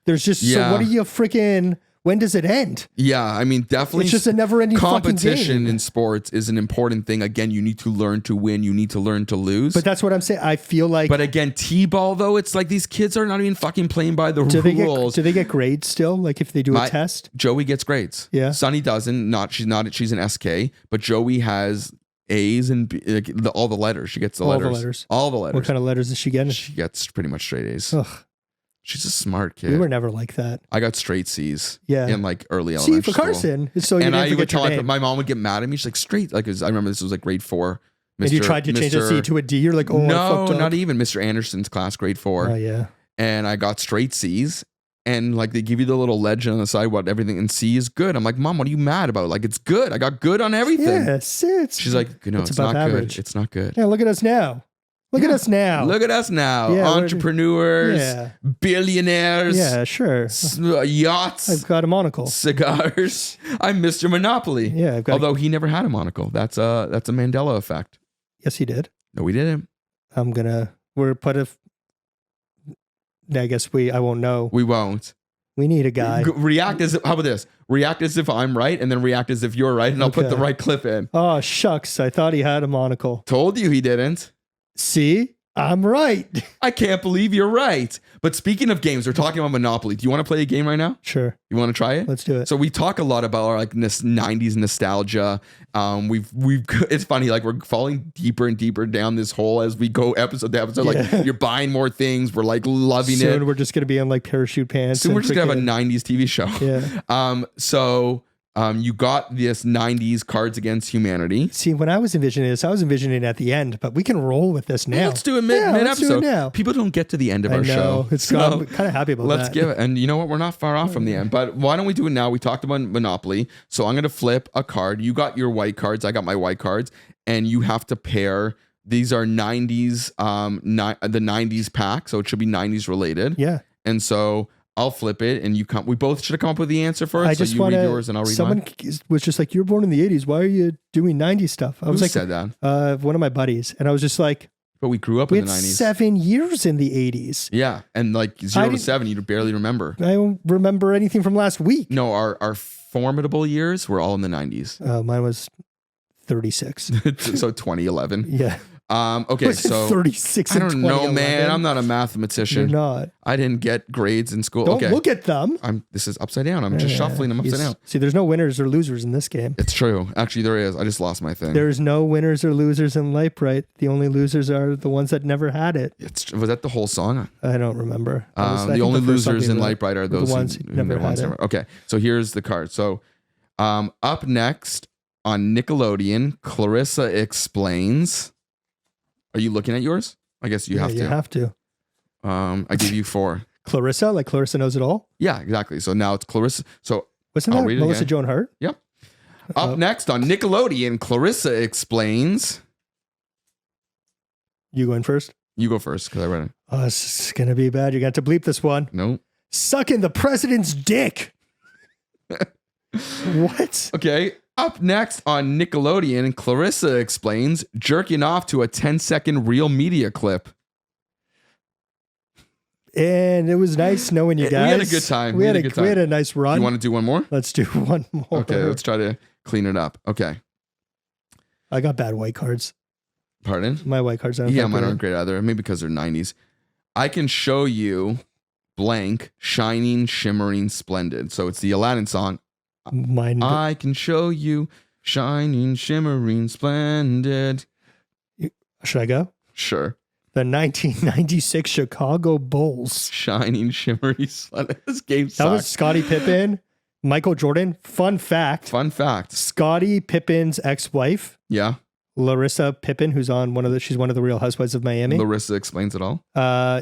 There's just so what are you freaking? When does it end? Yeah, I mean, definitely. It's just a never-ending competition fucking game. In sports is an important thing. Again, you need to learn to win. You need to learn to lose. But that's what I'm saying. I feel like. But again, t-ball though, it's like these kids are not even fucking playing by the rules. Do they get grades still? Like if they do a test? Joey gets grades. Yeah. Sunny doesn't. She's an SK, but Joey has A's and B, like all the letters. She gets all the letters. All the letters. What kind of letters does she get? She gets pretty much straight A's. Ugh. She's a smart kid. We were never like that. I got straight C's. Yeah. In like early C elementary for Carson. So you and didn't I would forget tell your name. my mom would get mad at me. She's like, straight. Like, 'cause I remember this was like grade 4. And you tried to change a C to a D. You're like, oh, I no, fucked up. not even Mr. Anderson's class, grade 4. Oh, yeah. And I got straight C's. And like they give you the little legend on the side what everything and C is good. I'm like, Mom, what are you mad about? Like, it's good. I got good on everything. Yes, She's like, no, it's not average. good. It's not good. Yeah, look at us now. Look at us now. Look at us now. Yeah, entrepreneurs, billionaires. Yeah, sure. Yachts. I've got a monocle. Cigars. I'm Mr. Monopoly. Yeah, I've got although he never had a monocle. That's a Mandela effect. Yes, he did. No, we didn't. I guess I won't know. We won't. We need a guy. React as if, how about this? React as if I'm right and then react as if you're right and I'll put the right clip in. Oh, shucks. I thought he had a monocle. Told you he didn't. See? I'm right. I can't believe you're right. But speaking of games, we're talking about Monopoly. Do you want to play a game right now? Sure. You want to try it? Let's do it. So we talk a lot about our like this 90s nostalgia. We've it's funny, like we're falling deeper and deeper down this hole as we go episode to episode. Yeah. Like you're buying more things. We're like loving it. Soon we're just gonna be in like parachute pants. Soon we're just gonna have a 90s TV show. Yeah. You got this 90s Cards Against Humanity. See, when I was envisioning this, I was envisioning it at the end, but we can roll with this now. Let's do it mid let's episode. do it now. People don't get to the end of our show. I'm kind of happy about that. Let's give it. And you know what? We're not far off from the end. But why don't we do it now? We talked about Monopoly. So I'm going to flip a card. You got your white cards. I got my white cards. And you have to pair. These are 90s, the 90s pack. So it should be 90s related. Yeah. And so I'll flip it, and we both should have come up with the answer first. I just so you read yours, and I'll read mine. Someone was just like, "You're born in the '80s. Why are you doing '90s stuff?" I was like, "Said that?" One of my buddies, and I was just like, "But we grew up in the '90s. 7 years in the '80s. Yeah, and like 0 to 7, you barely remember. I don't remember anything from last week. No, our formidable years were all in the '90s. Mine was 36. So 2011. Yeah. Okay, so 36. I don't know, man. I'm not a mathematician. You're not. I didn't get grades in school. Don't look at them. This is upside down. I'm just shuffling them upside down. See, there's no winners or losers in this game. It's true. Actually, there is. I just lost my thing. There's no winners or losers in Light Bright. The only losers are the ones that never had it. Was that the whole song? I don't remember. The only losers in Light Bright are those ones who never had it. Okay, so here's the card. So up next on Nickelodeon, Clarissa Explains. Are you looking at yours? I guess you have to. You have to. I give you 4. Clarissa, like Clarissa Knows It All? Yeah, exactly. So now it's Clarissa. So wasn't that Melissa Joan Hart? Yep. Up next on Nickelodeon, Clarissa Explains. You going first? You go first because I read it. Oh, this is going to be bad. You're going to have to bleep this one. Nope. Sucking the president's dick. What? Okay. Up next on Nickelodeon, Clarissa Explains, jerking off to a 10-second real media clip. And it was nice knowing you guys. We had a good time. We had a nice run. You want to do one more? Let's do one more. Okay, let's try to clean it up. Okay. I got bad white cards. Pardon? My white cards aren't mine aren't great either. Maybe because they're 90s. I can show you blank, shining, shimmering, splendid. So it's the Aladdin song. Mine. I can show you shining, shimmering, splendid. Should I go? Sure. The 1996 Chicago Bulls. Shining, shimmering, splendid. This game sucks. That was Scottie Pippen, Michael Jordan. Fun fact. Scottie Pippen's ex-wife. Yeah. Larissa Pippen, who's on she's one of the Real Housewives of Miami. Larissa Explains It All.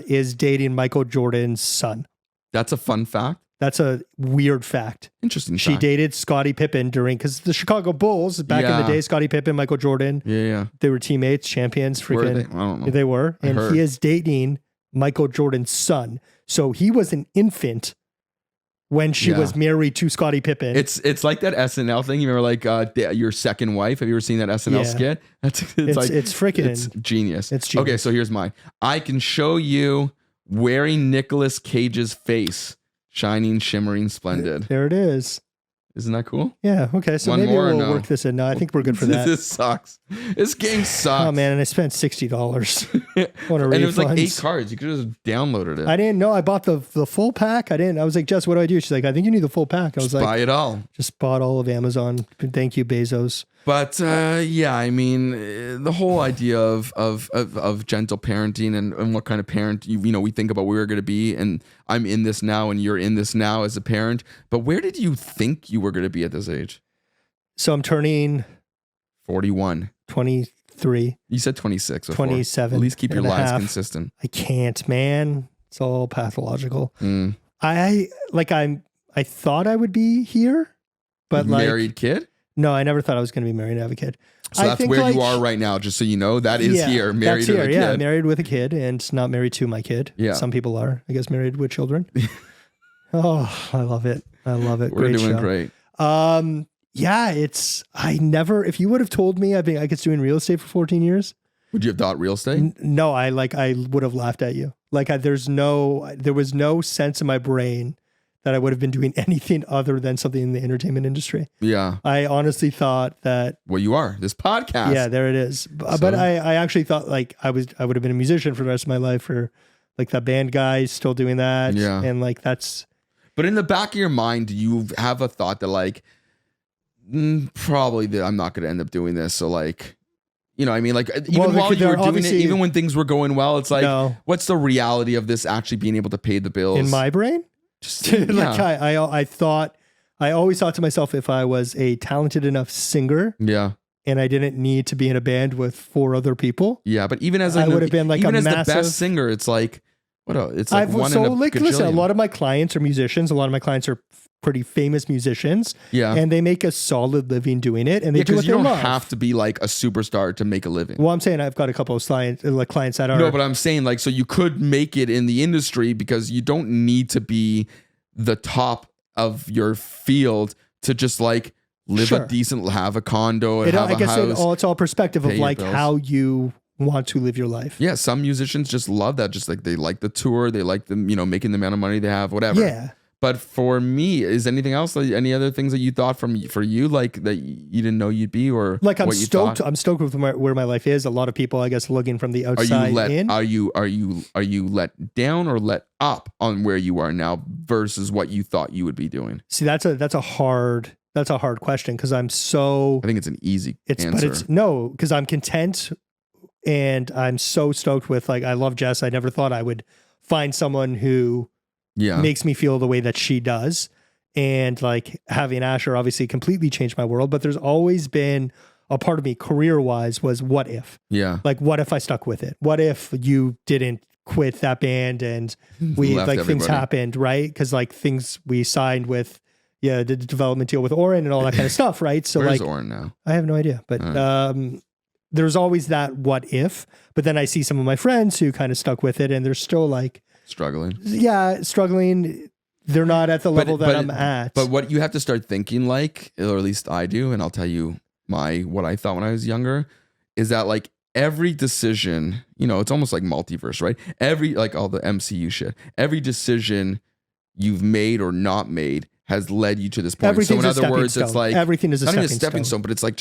Is dating Michael Jordan's son. That's a fun fact. That's a weird fact. Interesting. She dated Scottie Pippen because the Chicago Bulls back in the day, Scottie Pippen, Michael Jordan. Yeah. They were teammates, champions. Freaking. Were they? I don't know. They were. And he is dating Michael Jordan's son. So he was an infant when she was married to Scottie Pippen. It's like that SNL thing. You remember like your second wife? Have you ever seen that SNL skit? It's freaking. It's genius. It's genius. Okay, so here's mine. I can show you wearing Nicolas Cage's face. Shining, shimmering, splendid. There it is. Isn't that cool? Yeah. Okay. So maybe we'll work this in. No, I think we're good for that. This sucks. This game sucks. Oh man, and I spent $60. And it was like 8 cards. You could have just downloaded it. I didn't know. I bought the full pack. I was like, Jess, what do I do? She's like, I think you need the full pack. I was like, buy it all. Just bought all of Amazon. Thank you, Bezos. But yeah, I mean, the whole idea of gentle parenting and what kind of parent we think about we were going to be, and I'm in this now, and you're in this now as a parent. But where did you think you were going to be at this age? So I'm turning 41, 23. You said 26, before. 27. At least keep your lies consistent. I can't, man. It's all pathological. I thought I would be here, but married kid. No, I never thought I was going to be married and have a kid. So that's where you are right now, just so you know. That is here, married with a kid. Yeah, married with a kid and not married to my kid. Yeah. Some people are, I guess, married with children. Oh, I love it. I love it. We're great doing show. Great. Yeah, if you would have told me I was doing real estate for 14 years. Would you have thought real estate? No, I would have laughed at you. There was no sense in my brain that I would have been doing anything other than something in the entertainment industry. Yeah. I honestly thought that. Well, you are. This podcast. Yeah, there it is. But I actually thought I would have been a musician for the rest of my life, or like that band guy, still doing that. Yeah. And that's. But in the back of your mind, do you have a thought that probably that I'm not going to end up doing this? So even while you were doing it, even when things were going well, it's what's the reality of this actually being able to pay the bills? In my brain? I always thought to myself, if I was a talented enough singer, and I didn't need to be in a band with 4 other people, but even as I would have been even a as massive the best singer, it's like what? It's like listen, a lot of my clients are musicians. A lot of my clients are pretty famous musicians, and they make a solid living doing it, and they do what they love. You don't have to be like a superstar to make a living. Well, I'm saying I've got a couple of clients that are. No, but I'm saying so you could make it in the industry because you don't need to be the top of your field to just live a decent, have a condo, and have a house. It's all perspective of how you want to live your life. Yeah, some musicians just love that. Just they like the tour, they like them, making the amount of money they have, whatever. Yeah. But for me, is anything else? Any other things that you thought for you, that you didn't know you'd be, or I'm stoked. I'm stoked with where my life is. A lot of people, I guess, looking from the outside in. Are you let down or let up on where you are now versus what you thought you would be doing? See, that's a hard question because I'm so. I think it's an easy answer. But it's no, because I'm content and I'm so stoked with I love Jess. I never thought I would find someone who. Makes me feel the way that she does. And having Asher obviously completely changed my world, but there's always been a part of me career-wise was what if? Yeah. What if I stuck with it? What if you didn't quit that band and we things happened, right? Because things we signed with the development deal with Oren and all that kind of stuff, right? So where's Oren now? I have no idea. But there's always that what if. But then I see some of my friends who kind of stuck with it and they're still struggling. Yeah, struggling. They're not at the level that I'm at. But what you have to start thinking or at least I do, and I'll tell you what I thought when I was younger, is that every decision, it's almost like multiverse, right? Every all the MCU shit, every decision you've made or not made has led you to this point. So in other words, it's everything is not even a stepping stone, but it's but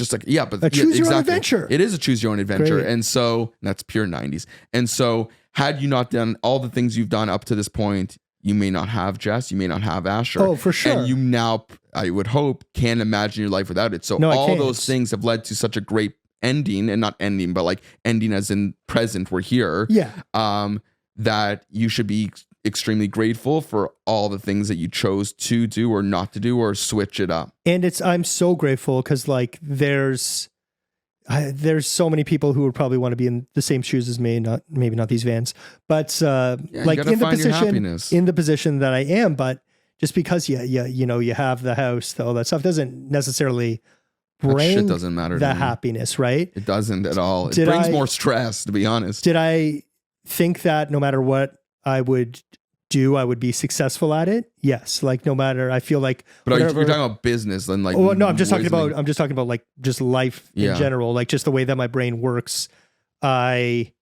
choose your own adventure. It is a choose your own adventure. Great. And so that's pure 90s. And so had you not done all the things you've done up to this point, you may not have Jess, you may not have Asher. Oh, for sure. And you now, I would hope, can't imagine your life without it. So all those things have led to such a great ending, and not ending, but ending as in present, we're here. Yeah. That you should be extremely grateful for all the things that you chose to do or not to do or switch it up. And I'm so grateful because there's so many people who would probably want to be in the same shoes as me, maybe not these Vans, but in the position that I am. But just because you have the house, all that stuff doesn't necessarily bring shit doesn't matter the happiness, right? It doesn't at all. It brings more stress, to be honest. Did I think that no matter what I would do, I would be successful at it? Yes. No matter, I feel like. But you're talking about business, then Oh no, I'm just talking about just life in general, just the way that my brain works. I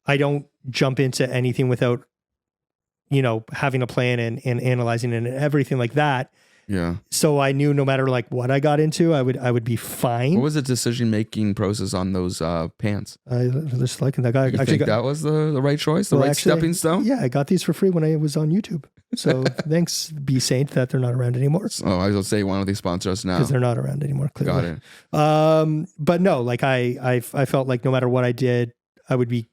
don't jump into anything without, having a plan and analyzing it and everything like that. Yeah. So I knew no matter like what I got into, I would be fine. What was the decision-making process on those pants? I just liking that guy. You think that was the right choice, the right stepping stone? Yeah, I got these for free when I was on YouTube. So thanks, Be Saint, that they're not around anymore. Oh, I was going to say, why don't they sponsor us now? Because they're not around anymore, clearly. Got it. But no, like I felt like no matter what I did, I would be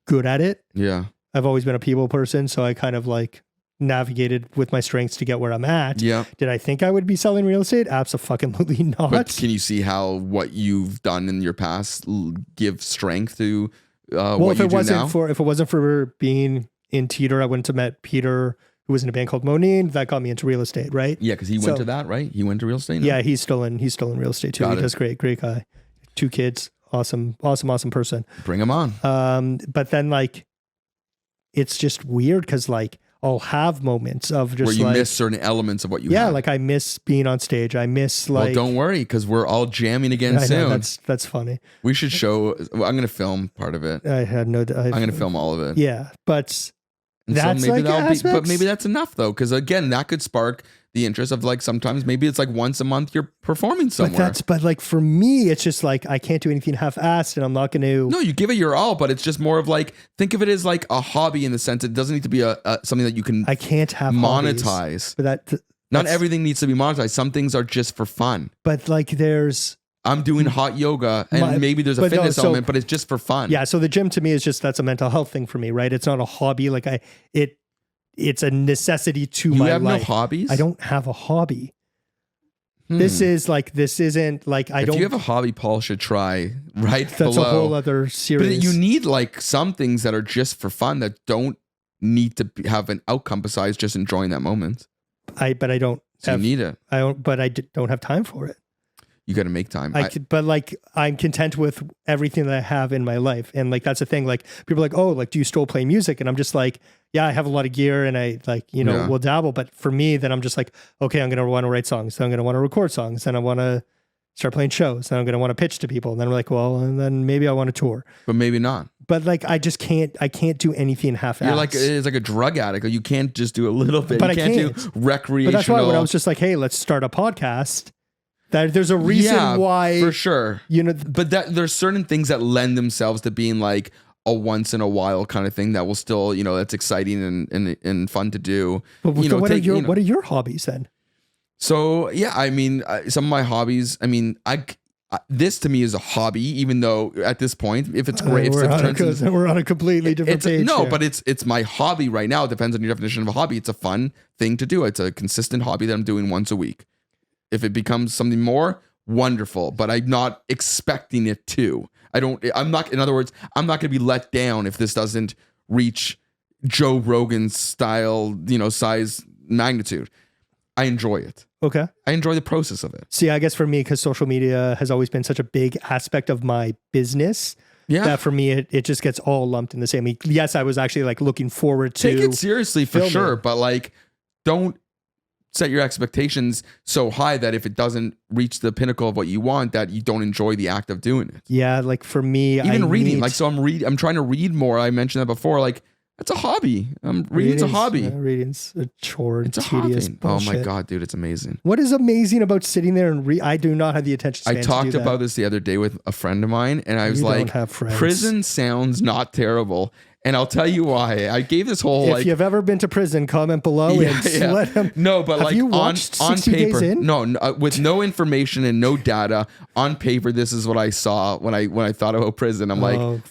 good at it. Yeah. I've always been a people person, so I kind of like navigated with my strengths to get where I'm at. Yeah. Did I think I would be selling real estate? Absolutely not. But can you see how what you've done in your past give strength to what you do now? If it wasn't for being in Teeter, I wouldn't have met Peter, who was in a band called Monine. That got me into real estate, right? Yeah, because he went to that, right? He went to real estate now? Yeah, he's still in real estate too. He does great guy. 2 kids. Awesome person. Bring him on. But then like, it's just weird because like, I'll have moments of just where you like, miss certain elements of what you have. Yeah, like I miss being on stage. I miss like... Well, don't worry, because we're all jamming again soon. Know, that's funny. We should show... I'm going to film part of it. I had no... I'm going to film all of it. Yeah, but that's so maybe like but maybe that's enough though, because again, that could spark the interest of like sometimes maybe it's like once a month you're performing somewhere. But like for me, it's just like I can't do anything half-assed, and I'm not going to. No, you give it your all, but it's just more of like think of it as like a hobby in the sense it doesn't need to be a something that you can. I can't have monetize. Hobbies, but not everything needs to be monetized. Some things are just for fun. But like I'm doing hot yoga and maybe there's a fitness element, but it's just for fun. Yeah. So the gym to me is just, that's a mental health thing for me, right? It's not a hobby. Like it's a necessity to my life. You have no hobbies? I don't have a hobby. This isn't like, if you have a hobby, Paul should try right That's below. A whole other series. But you need like some things that are just for fun that don't need to have an outcome besides just enjoying that moment. But I don't. So you need it. I don't. But I don't have time for it. You got to make time. But like I'm content with everything that I have in my life, and like that's the thing. Like people are like, oh, like do you still play music? And I'm just like, yeah, I have a lot of gear, and I like will dabble. But for me, then I'm just like, okay, I'm gonna want to write songs. Then I'm gonna want to record songs. Then I want to start playing shows. Then I'm gonna want to pitch to people. And then I'm like, well, and then maybe I want to tour. But maybe not. But like I just can't. I can't do anything half-assed. You're like it's like a drug addict. You can't just do a little bit. But you can't do recreational. But that's why when I was just like, hey, let's start a podcast. That there's a reason why, for sure, But there's certain things that lend themselves to being like a once in a while kind of thing that will still, that's exciting and fun to do. But what are your hobbies then? So yeah, I mean, some of my hobbies. I mean, this to me is a hobby, even though at this point, if it's great, we're on a completely different page. No, but it's my hobby right now. It depends on your definition of a hobby. It's a fun thing to do. It's a consistent hobby that I'm doing once a week. If it becomes something more, wonderful, but I'm not expecting it to. In other words, I'm not going to be let down if this doesn't reach Joe Rogan style, size magnitude. I enjoy it. Okay. I enjoy the process of it. See, I guess for me, because social media has always been such a big aspect of my business. Yeah. That for me, it just gets all lumped in the same. Yes, I was actually like looking forward to. Take it seriously for sure, but like, don't set your expectations so high that if it doesn't reach the pinnacle of what you want, that you don't enjoy the act of doing it. Yeah, like for me, even reading, I'm trying to read more. I mentioned that before. Like it's a hobby. Reading's a hobby. Reading's a chore. It's a tedious hobby. Bullshit. Oh my god, dude, it's amazing. What is amazing about sitting there and read? I do not have the attention span. I talked about this the other day with a friend of mine, and I was like, prison sounds not terrible. And I'll tell you why. I gave this whole if you've ever been to prison, comment below and let them. No, but like on paper, no, with no information and no data on paper, this is what I saw when I thought about prison. I'm like,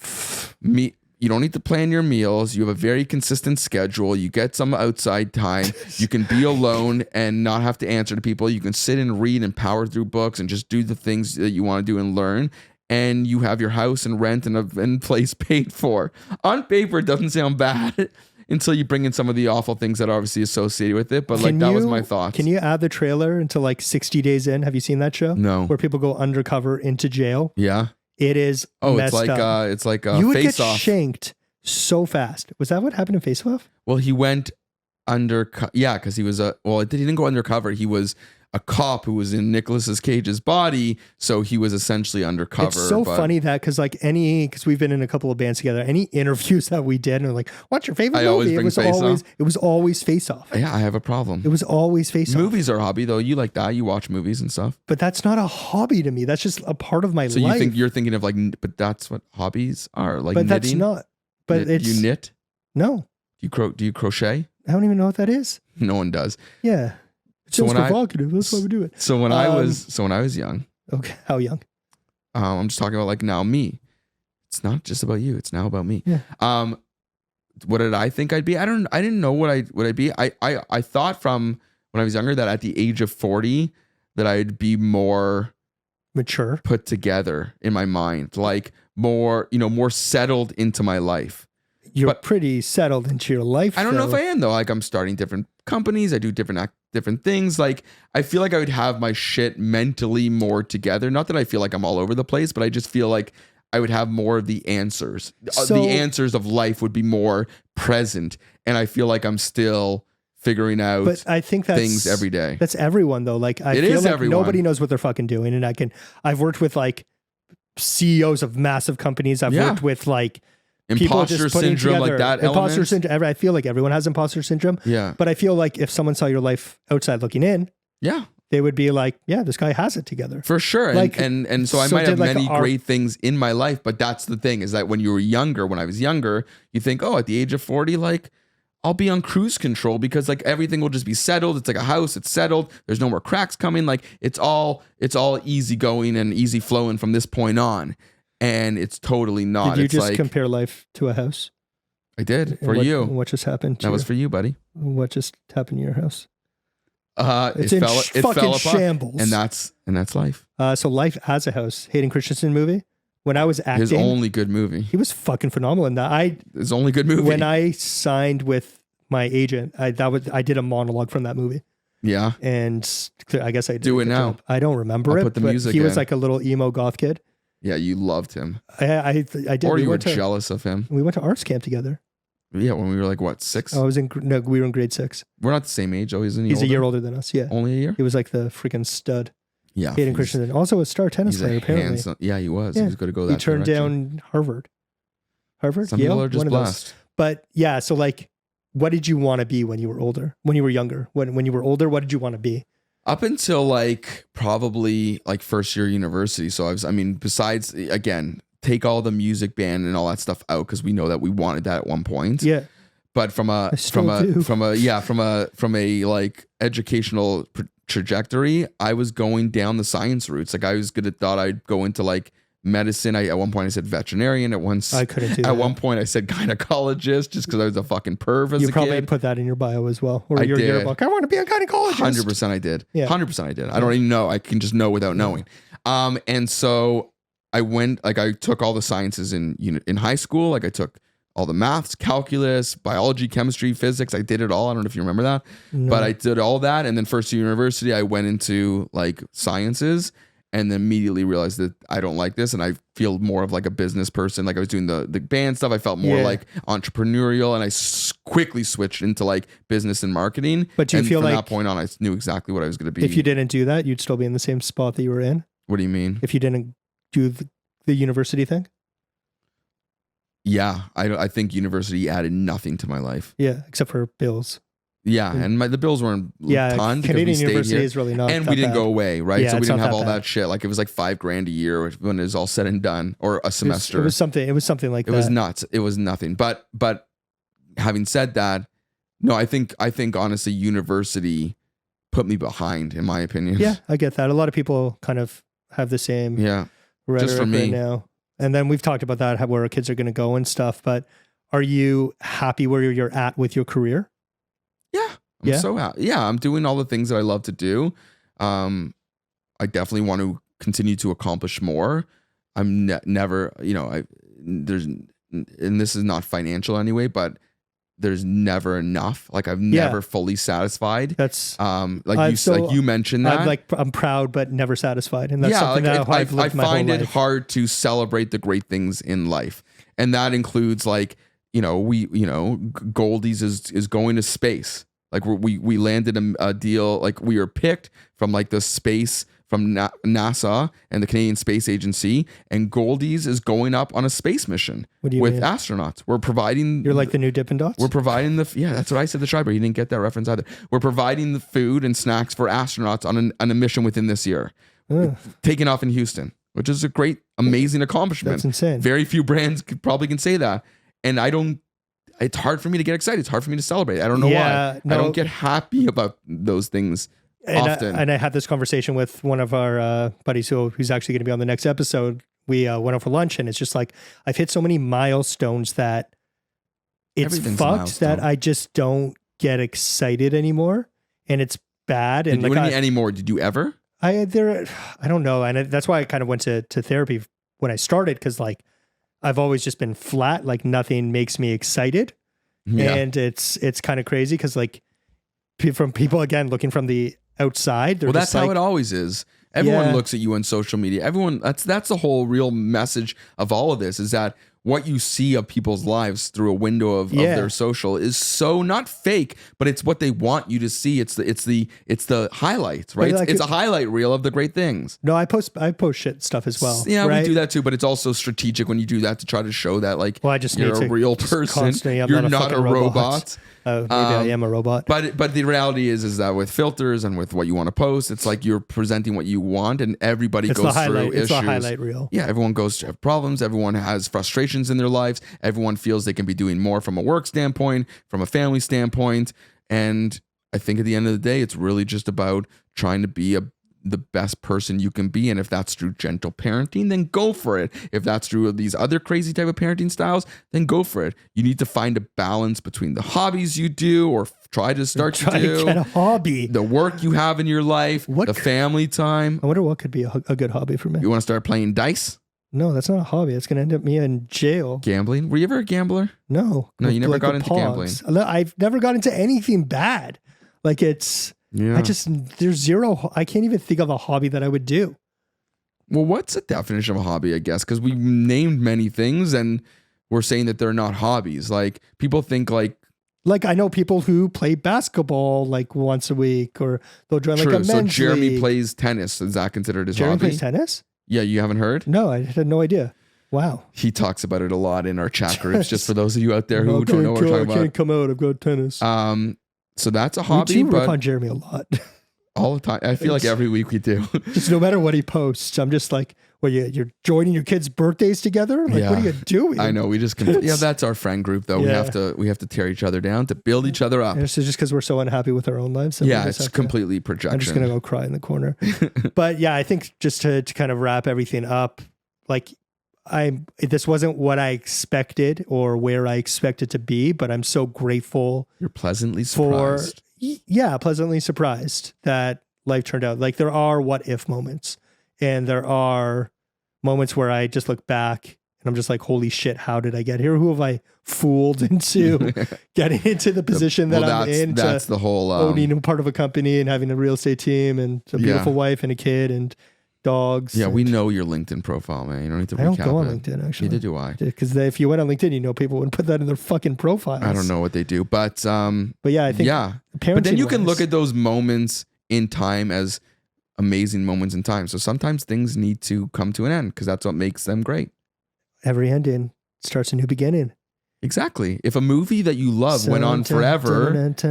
you don't need to plan your meals. You have a very consistent schedule. You get some outside time. You can be alone and not have to answer to people. You can sit and read and power through books and just do the things that you want to do and learn. And you have your house and rent and place paid for. On paper, it doesn't sound bad until you bring in some of the awful things that are obviously associated with it. But that was my thoughts. Can you add the trailer into like 60 Days In? Have you seen that show? No. Where people go undercover into jail. Yeah. It is messed up. It's like you would Face get Off. shanked so fast. Was that what happened in Face Off? Well, he went undercover. Yeah, because he was he didn't go undercover. He was a cop who was in Nicolas Cage's body, so he was essentially undercover. It's so funny that because we've been in a couple of bands together, any interviews that we did, and they're like, "What's your favorite movie?" It was always Face Off. Yeah, I have a problem. It was always Face Off. Movies are a hobby though. You like that? You watch movies and stuff. But that's not a hobby to me. That's just a part of my life. So you're thinking of like, but that's what hobbies are like. But knitting? that's not. But you knit? No. Do you crochet? I don't even know what that is. No one does. Yeah. It's so provocative. That's why we do it. So when I was young. Okay. How young? I'm just talking about like now me. It's not just about you. It's now about me. Yeah. What did I think I'd be? I didn't know what I'd be. I thought from when I was younger that at the age of 40 that I'd be more mature, put together in my mind, like more settled into my life. You're pretty settled into your life. I don't know if I am though. Like I'm starting different companies. I do different things. Like I feel like I would have my shit mentally more together. Not that I feel like I'm all over the place, but I just feel like I would have more of the answers. The answers of life would be more present. And I feel like I'm still figuring out I think that's, things every day. That's everyone though. Like I feel like everyone. Nobody knows what they're fucking doing. And I've worked with like CEOs of massive companies. I've worked with like imposter syndrome, like that imposter syndrome. I feel like everyone has imposter syndrome. Yeah. But I feel like if someone saw your life outside looking in, yeah, they would be like, yeah, this guy has it together. For sure. Like, and so I might have many great things in my life, but that's the thing is that when I was younger, you think, oh, at the age of 40, like I'll be on cruise control because like everything will just be settled. It's like a house, it's settled. There's no more cracks coming. Like it's all easy going and easy flowing from this point on. And it's totally not. Did you it's just like, compare life to a house? I did for you. What just happened? That was for you, buddy. What just happened to your house? It fell apart, shambles, and that's life. So Life as a House, Hayden Christensen movie. When I was acting, his only good movie. He was fucking phenomenal in that. His only good movie. When I signed with my agent, I did a monologue from that movie. Yeah, and I guess I did do it now. Job. I don't remember it. Put the music. He was like a little emo goth kid. Yeah, you loved him. I did. Or you were jealous of him. We went to arts camp together. Yeah, when we were like, what, 6? We were in grade 6. We're not the same age. Oh, he's a year older than us. Yeah. Only a year? He was like the freaking stud. Yeah. Hayden Christensen. Also a star tennis player, apparently. Handsome. Yeah, he was. Yeah. He was going to go that He turned down Harvard. Some Yale? people are just blessed. But yeah, so like, what did you want to be when you were older? When you were younger? When you were older, what did you want to be? Up until like probably like first year university. So besides, again, take all the music band and all that stuff out because we know that we wanted that at one point. Yeah. But from a like educational trajectory, I was going down the science routes. Like I thought I'd go into like medicine. At one point I said veterinarian. I couldn't do that. At one point I said gynecologist just because I was a fucking perv as a kid. You probably put that in your bio as well. Or your yearbook. I want to be a gynecologist. 100% I did. Yeah. 100% I did. I don't even know. I can just know without knowing. And so I took all the sciences in high school. Like I took all the maths, calculus, biology, chemistry, physics. I did it all. I don't know if you remember that, but I did all that. And then first year university, I went into like sciences and then immediately realized that I don't like this. And I feel more of like a business person. Like I was doing the band stuff. I felt more like entrepreneurial and I quickly switched into like business and marketing. But do you feel from like that point on, I knew exactly what I was going to be. If you didn't do that, you'd still be in the same spot that you were in? What do you mean? If you didn't do the university thing? Yeah, I think university added nothing to my life. Yeah, except for bills. Yeah, and the bills weren't a ton. Canadian university here. Is really not. And we didn't go away, right? Yeah, so we didn't have all bad. that shit. Like it was like $5,000 a year when it was all said and done, or a semester. It was something like that. It was nuts. It was nothing. But having said that, no, I think honestly, university put me behind, in my opinion. Yeah, I get that. A lot of people kind of have the same. Yeah. Rhetoric Just for me. right now. And then we've talked about that, where our kids are going to go and stuff. But are you happy where you're at with your career? Yeah. I'm so happy. Yeah. I'm doing all the things that I love to do. I definitely want to continue to accomplish more. I'm never, and this is not financial anyway, but there's never enough. Like I've never fully satisfied. That's like you mentioned that. I'm proud, but never satisfied. And that's something that I've lived my whole life. I find it hard to celebrate the great things in life. And that includes like, Goldie's is going to space. Like we landed a deal. Like we were picked from like the space from NASA and the Canadian Space Agency, and Goldie's is going up on a space mission with mean? Astronauts. We're providing. You're like the new Dippin' Dots? We're providing that's what I said to Schreiber. He didn't get that reference either. We're providing the food and snacks for astronauts on a mission within this year. Taking off in Houston, which is a great, amazing accomplishment. That's insane. Very few brands probably can say that. And it's hard for me to get excited. It's hard for me to celebrate. I don't know why. No. I don't get happy about those things. Often. I had this conversation with one of our buddies who's actually going to be on the next episode. We went out for lunch, and it's just like I've hit so many milestones that it's fucked that I just don't get excited anymore, and it's bad. And what do you mean anymore? Did you ever? I don't know, and that's why I kind of went to therapy when I started, because like I've always just been flat, like nothing makes me excited, and it's kind of crazy because like from people again looking from the outside. Well, that's how it always is. Everyone looks at you on social media. Everyone, that's the whole real message of all of this, is that what you see of people's lives through a window of their social is so not fake, but it's what they want you to see. It's the highlights, right? Like it's a highlight reel of the great things. No, I post shit stuff as well. Yeah, right? we do that too, but it's also strategic when you do that to try to show that like I just you're a real person. You're not a robot. Maybe I am a robot. But the reality is that with filters and with what you want to post, it's like you're presenting what you want, and everybody goes through issues. It's a highlight reel. Yeah, everyone goes to have problems. Everyone has frustrations in their lives. Everyone feels they can be doing more from a work standpoint, from a family standpoint. And I think at the end of the day, it's really just about trying to be the best person you can be. And if that's through gentle parenting, then go for it. If that's through these other crazy type of parenting styles, then go for it. You need to find a balance between the hobbies you do or try to start to do, get a hobby, the work you have in your life, the family time. I wonder what could be a good hobby for me. You want to start playing dice? No, that's not a hobby. It's going to end up me in jail. Gambling? Were you ever a gambler? No. No, you never got into gambling. I've never got into anything bad. Like there's zero. I can't even think of a hobby that I would do. Well, what's the definition of a hobby, I guess? Because we named many things and we're saying that they're not hobbies. Like people think like I know people who play basketball like once a week, or they'll join like a men's So Jeremy league. plays tennis. Is that considered his Jeremy hobby? plays tennis? Yeah, you haven't heard? No, I had no idea. Wow. He talks about it a lot in our chat groups, just for those of you out there who don't know what we're talking about. I can't come out. I've got tennis. So that's a hobby. We do rip on Jeremy a lot. All the time. I feel like every week we do. Just no matter what he posts, I'm just like, well, you're joining your kids' birthdays together? Like, what are you doing? I know. We just that's our friend group though. Yeah. We have to tear each other down to build each other up. And it's just because we're so unhappy with our own lives. Yeah, it's completely projection. I'm just gonna go cry in the corner. But yeah, I think just to kind of wrap everything up, like this wasn't what I expected or where I expected to be, but I'm so grateful. You're pleasantly surprised. Pleasantly surprised that life turned out. Like there are what if moments, and there are moments where I just look back and I'm just like, holy shit, how did I get here? Who have I fooled into getting into the position that I'm in? That's the whole owning a part of a company and having a real estate team and a beautiful wife and a kid and dogs. Yeah, we know your LinkedIn profile, man. You don't need to recap it. I don't go on LinkedIn, actually. Neither do I. Because if you went on LinkedIn, people wouldn't put that in their fucking profiles. I don't know what they do, but yeah, I think but then you can look at those moments in time as amazing moments in time. So sometimes things need to come to an end because that's what makes them great. Every ending starts a new beginning. Exactly. If a movie that you love went on forever, it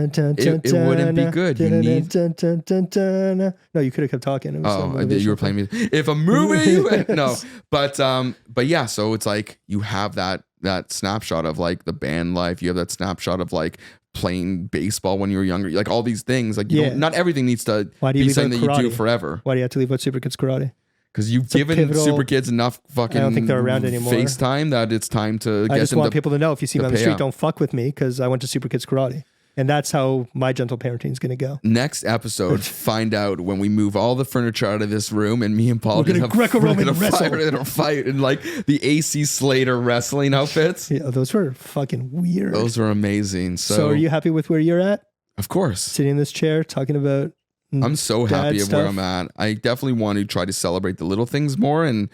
wouldn't be good. You need. No, you could have kept talking. You were playing music. If a movie, no, but yeah. So it's like you have that snapshot of like the band life. You have that snapshot of like playing baseball when you were younger. Like all these things. Like not everything needs to be something that you do forever. Why do you have to leave out Super Kids Karate? Because you've given Super Kids enough fucking I don't think they're around anymore. FaceTime that it's time to get them. I just want people to know if you see me on the street, don't fuck with me because I went to Super Kids Karate. And that's how my gentle parenting is going to go. Next episode, find out when we move all the furniture out of this room and me and Paul we're going to Greco-Roman wrestle. We're going to fight in like the AC Slater wrestling outfits. Yeah, those were fucking weird. Those were amazing. So are you happy with where you're at? Of course. Sitting in this chair talking about I'm so happy of where I'm at. I definitely want to try to celebrate the little things more and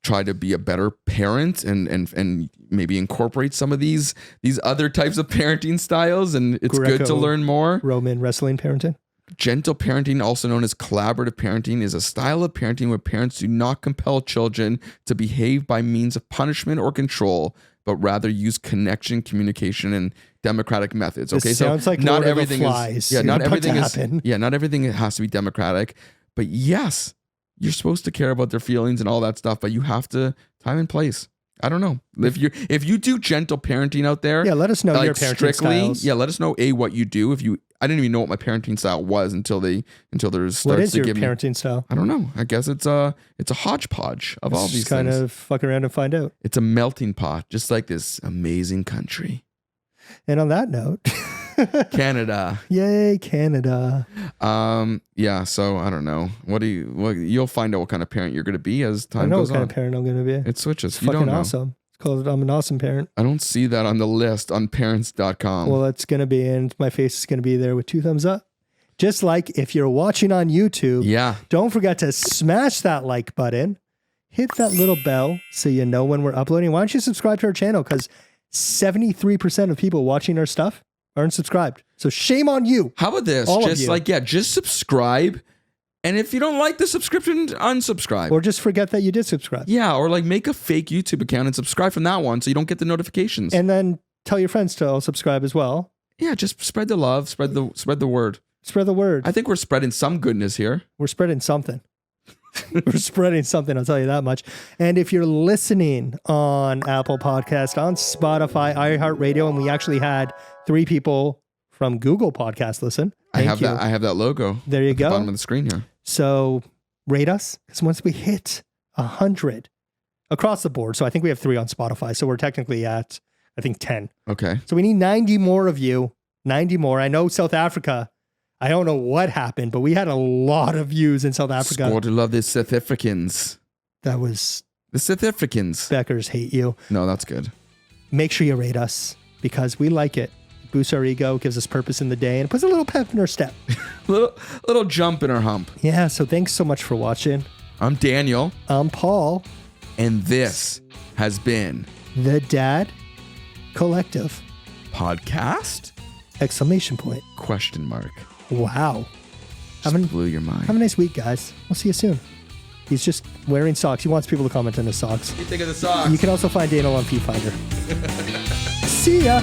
try to be a better parent and maybe incorporate some of these other types of parenting styles. And it's good to learn more. Roman wrestling parenting. Gentle parenting, also known as collaborative parenting, is a style of parenting where parents do not compel children to behave by means of punishment or control, but rather use connection, communication, and democratic methods. Okay, so sounds like not Lord everything of the Flies. is not everything has to be democratic. But yes, you're supposed to care about their feelings and all that stuff, but you have to time and place. I don't know. If you do gentle parenting out there, let us know your parenting styles. Let us know what you do. I didn't even know what my parenting style was until there's starts what is to your give parenting style? I don't know. I guess it's a hodgepodge of all these kind things. Of fuck around and find out. It's a melting pot, just like this amazing country. And on that note, Canada. Yay, Canada. Yeah, so I don't know. You'll find out what kind of parent you're going to be as time goes on. I know what kind of parent I'm going to be. It switches. It's fucking awesome. It's called I'm an awesome parent. I don't see that on the list on parents.com. Well, it's going to be, and my face is going to be there with 2 thumbs up. Just like if you're watching on YouTube, don't forget to smash that like button, hit that little bell so you know when we're uploading. Why don't you subscribe to our channel? Because 73% of people watching our stuff aren't subscribed. So shame on you. How about this? Just subscribe. And if you don't like the subscription, unsubscribe. Or just forget that you did subscribe. Yeah, or like make a fake YouTube account and subscribe from that one so you don't get the notifications. And then tell your friends to all subscribe as well. Yeah, just spread the love, spread the word. Spread the word. I think we're spreading some goodness here. We're spreading something. We're spreading something, I'll tell you that much. And if you're listening on Apple Podcast, on Spotify, iHeartRadio, and we actually had 3 people from Google Podcast listen. I have that logo. There you go. At the bottom of the screen here. So rate us, because once we hit 100 across the board, so I think we have 3 on Spotify, so we're technically at, I think, 10. Okay. So we need 90 more of you. 90 more. I know South Africa, I don't know what happened, but we had a lot of views in South Africa. Score to love the South Africans. That was... The South Africans. Beckers hate you. No, that's good. Make sure you rate us, because we like it. It boosts our ego, gives us purpose in the day, and puts a little pep in our step. little jump in our hump. Yeah, so thanks so much for watching. I'm Daniel. I'm Paul. And this has been... The Dad Collective. Podcast? Exclamation point. Question mark. Wow. Blew your mind. Have a nice week, guys. We'll see you soon. He's just wearing socks. He wants people to comment on his socks. What do you think of the socks? You can also find Daniel on P Finder. See ya.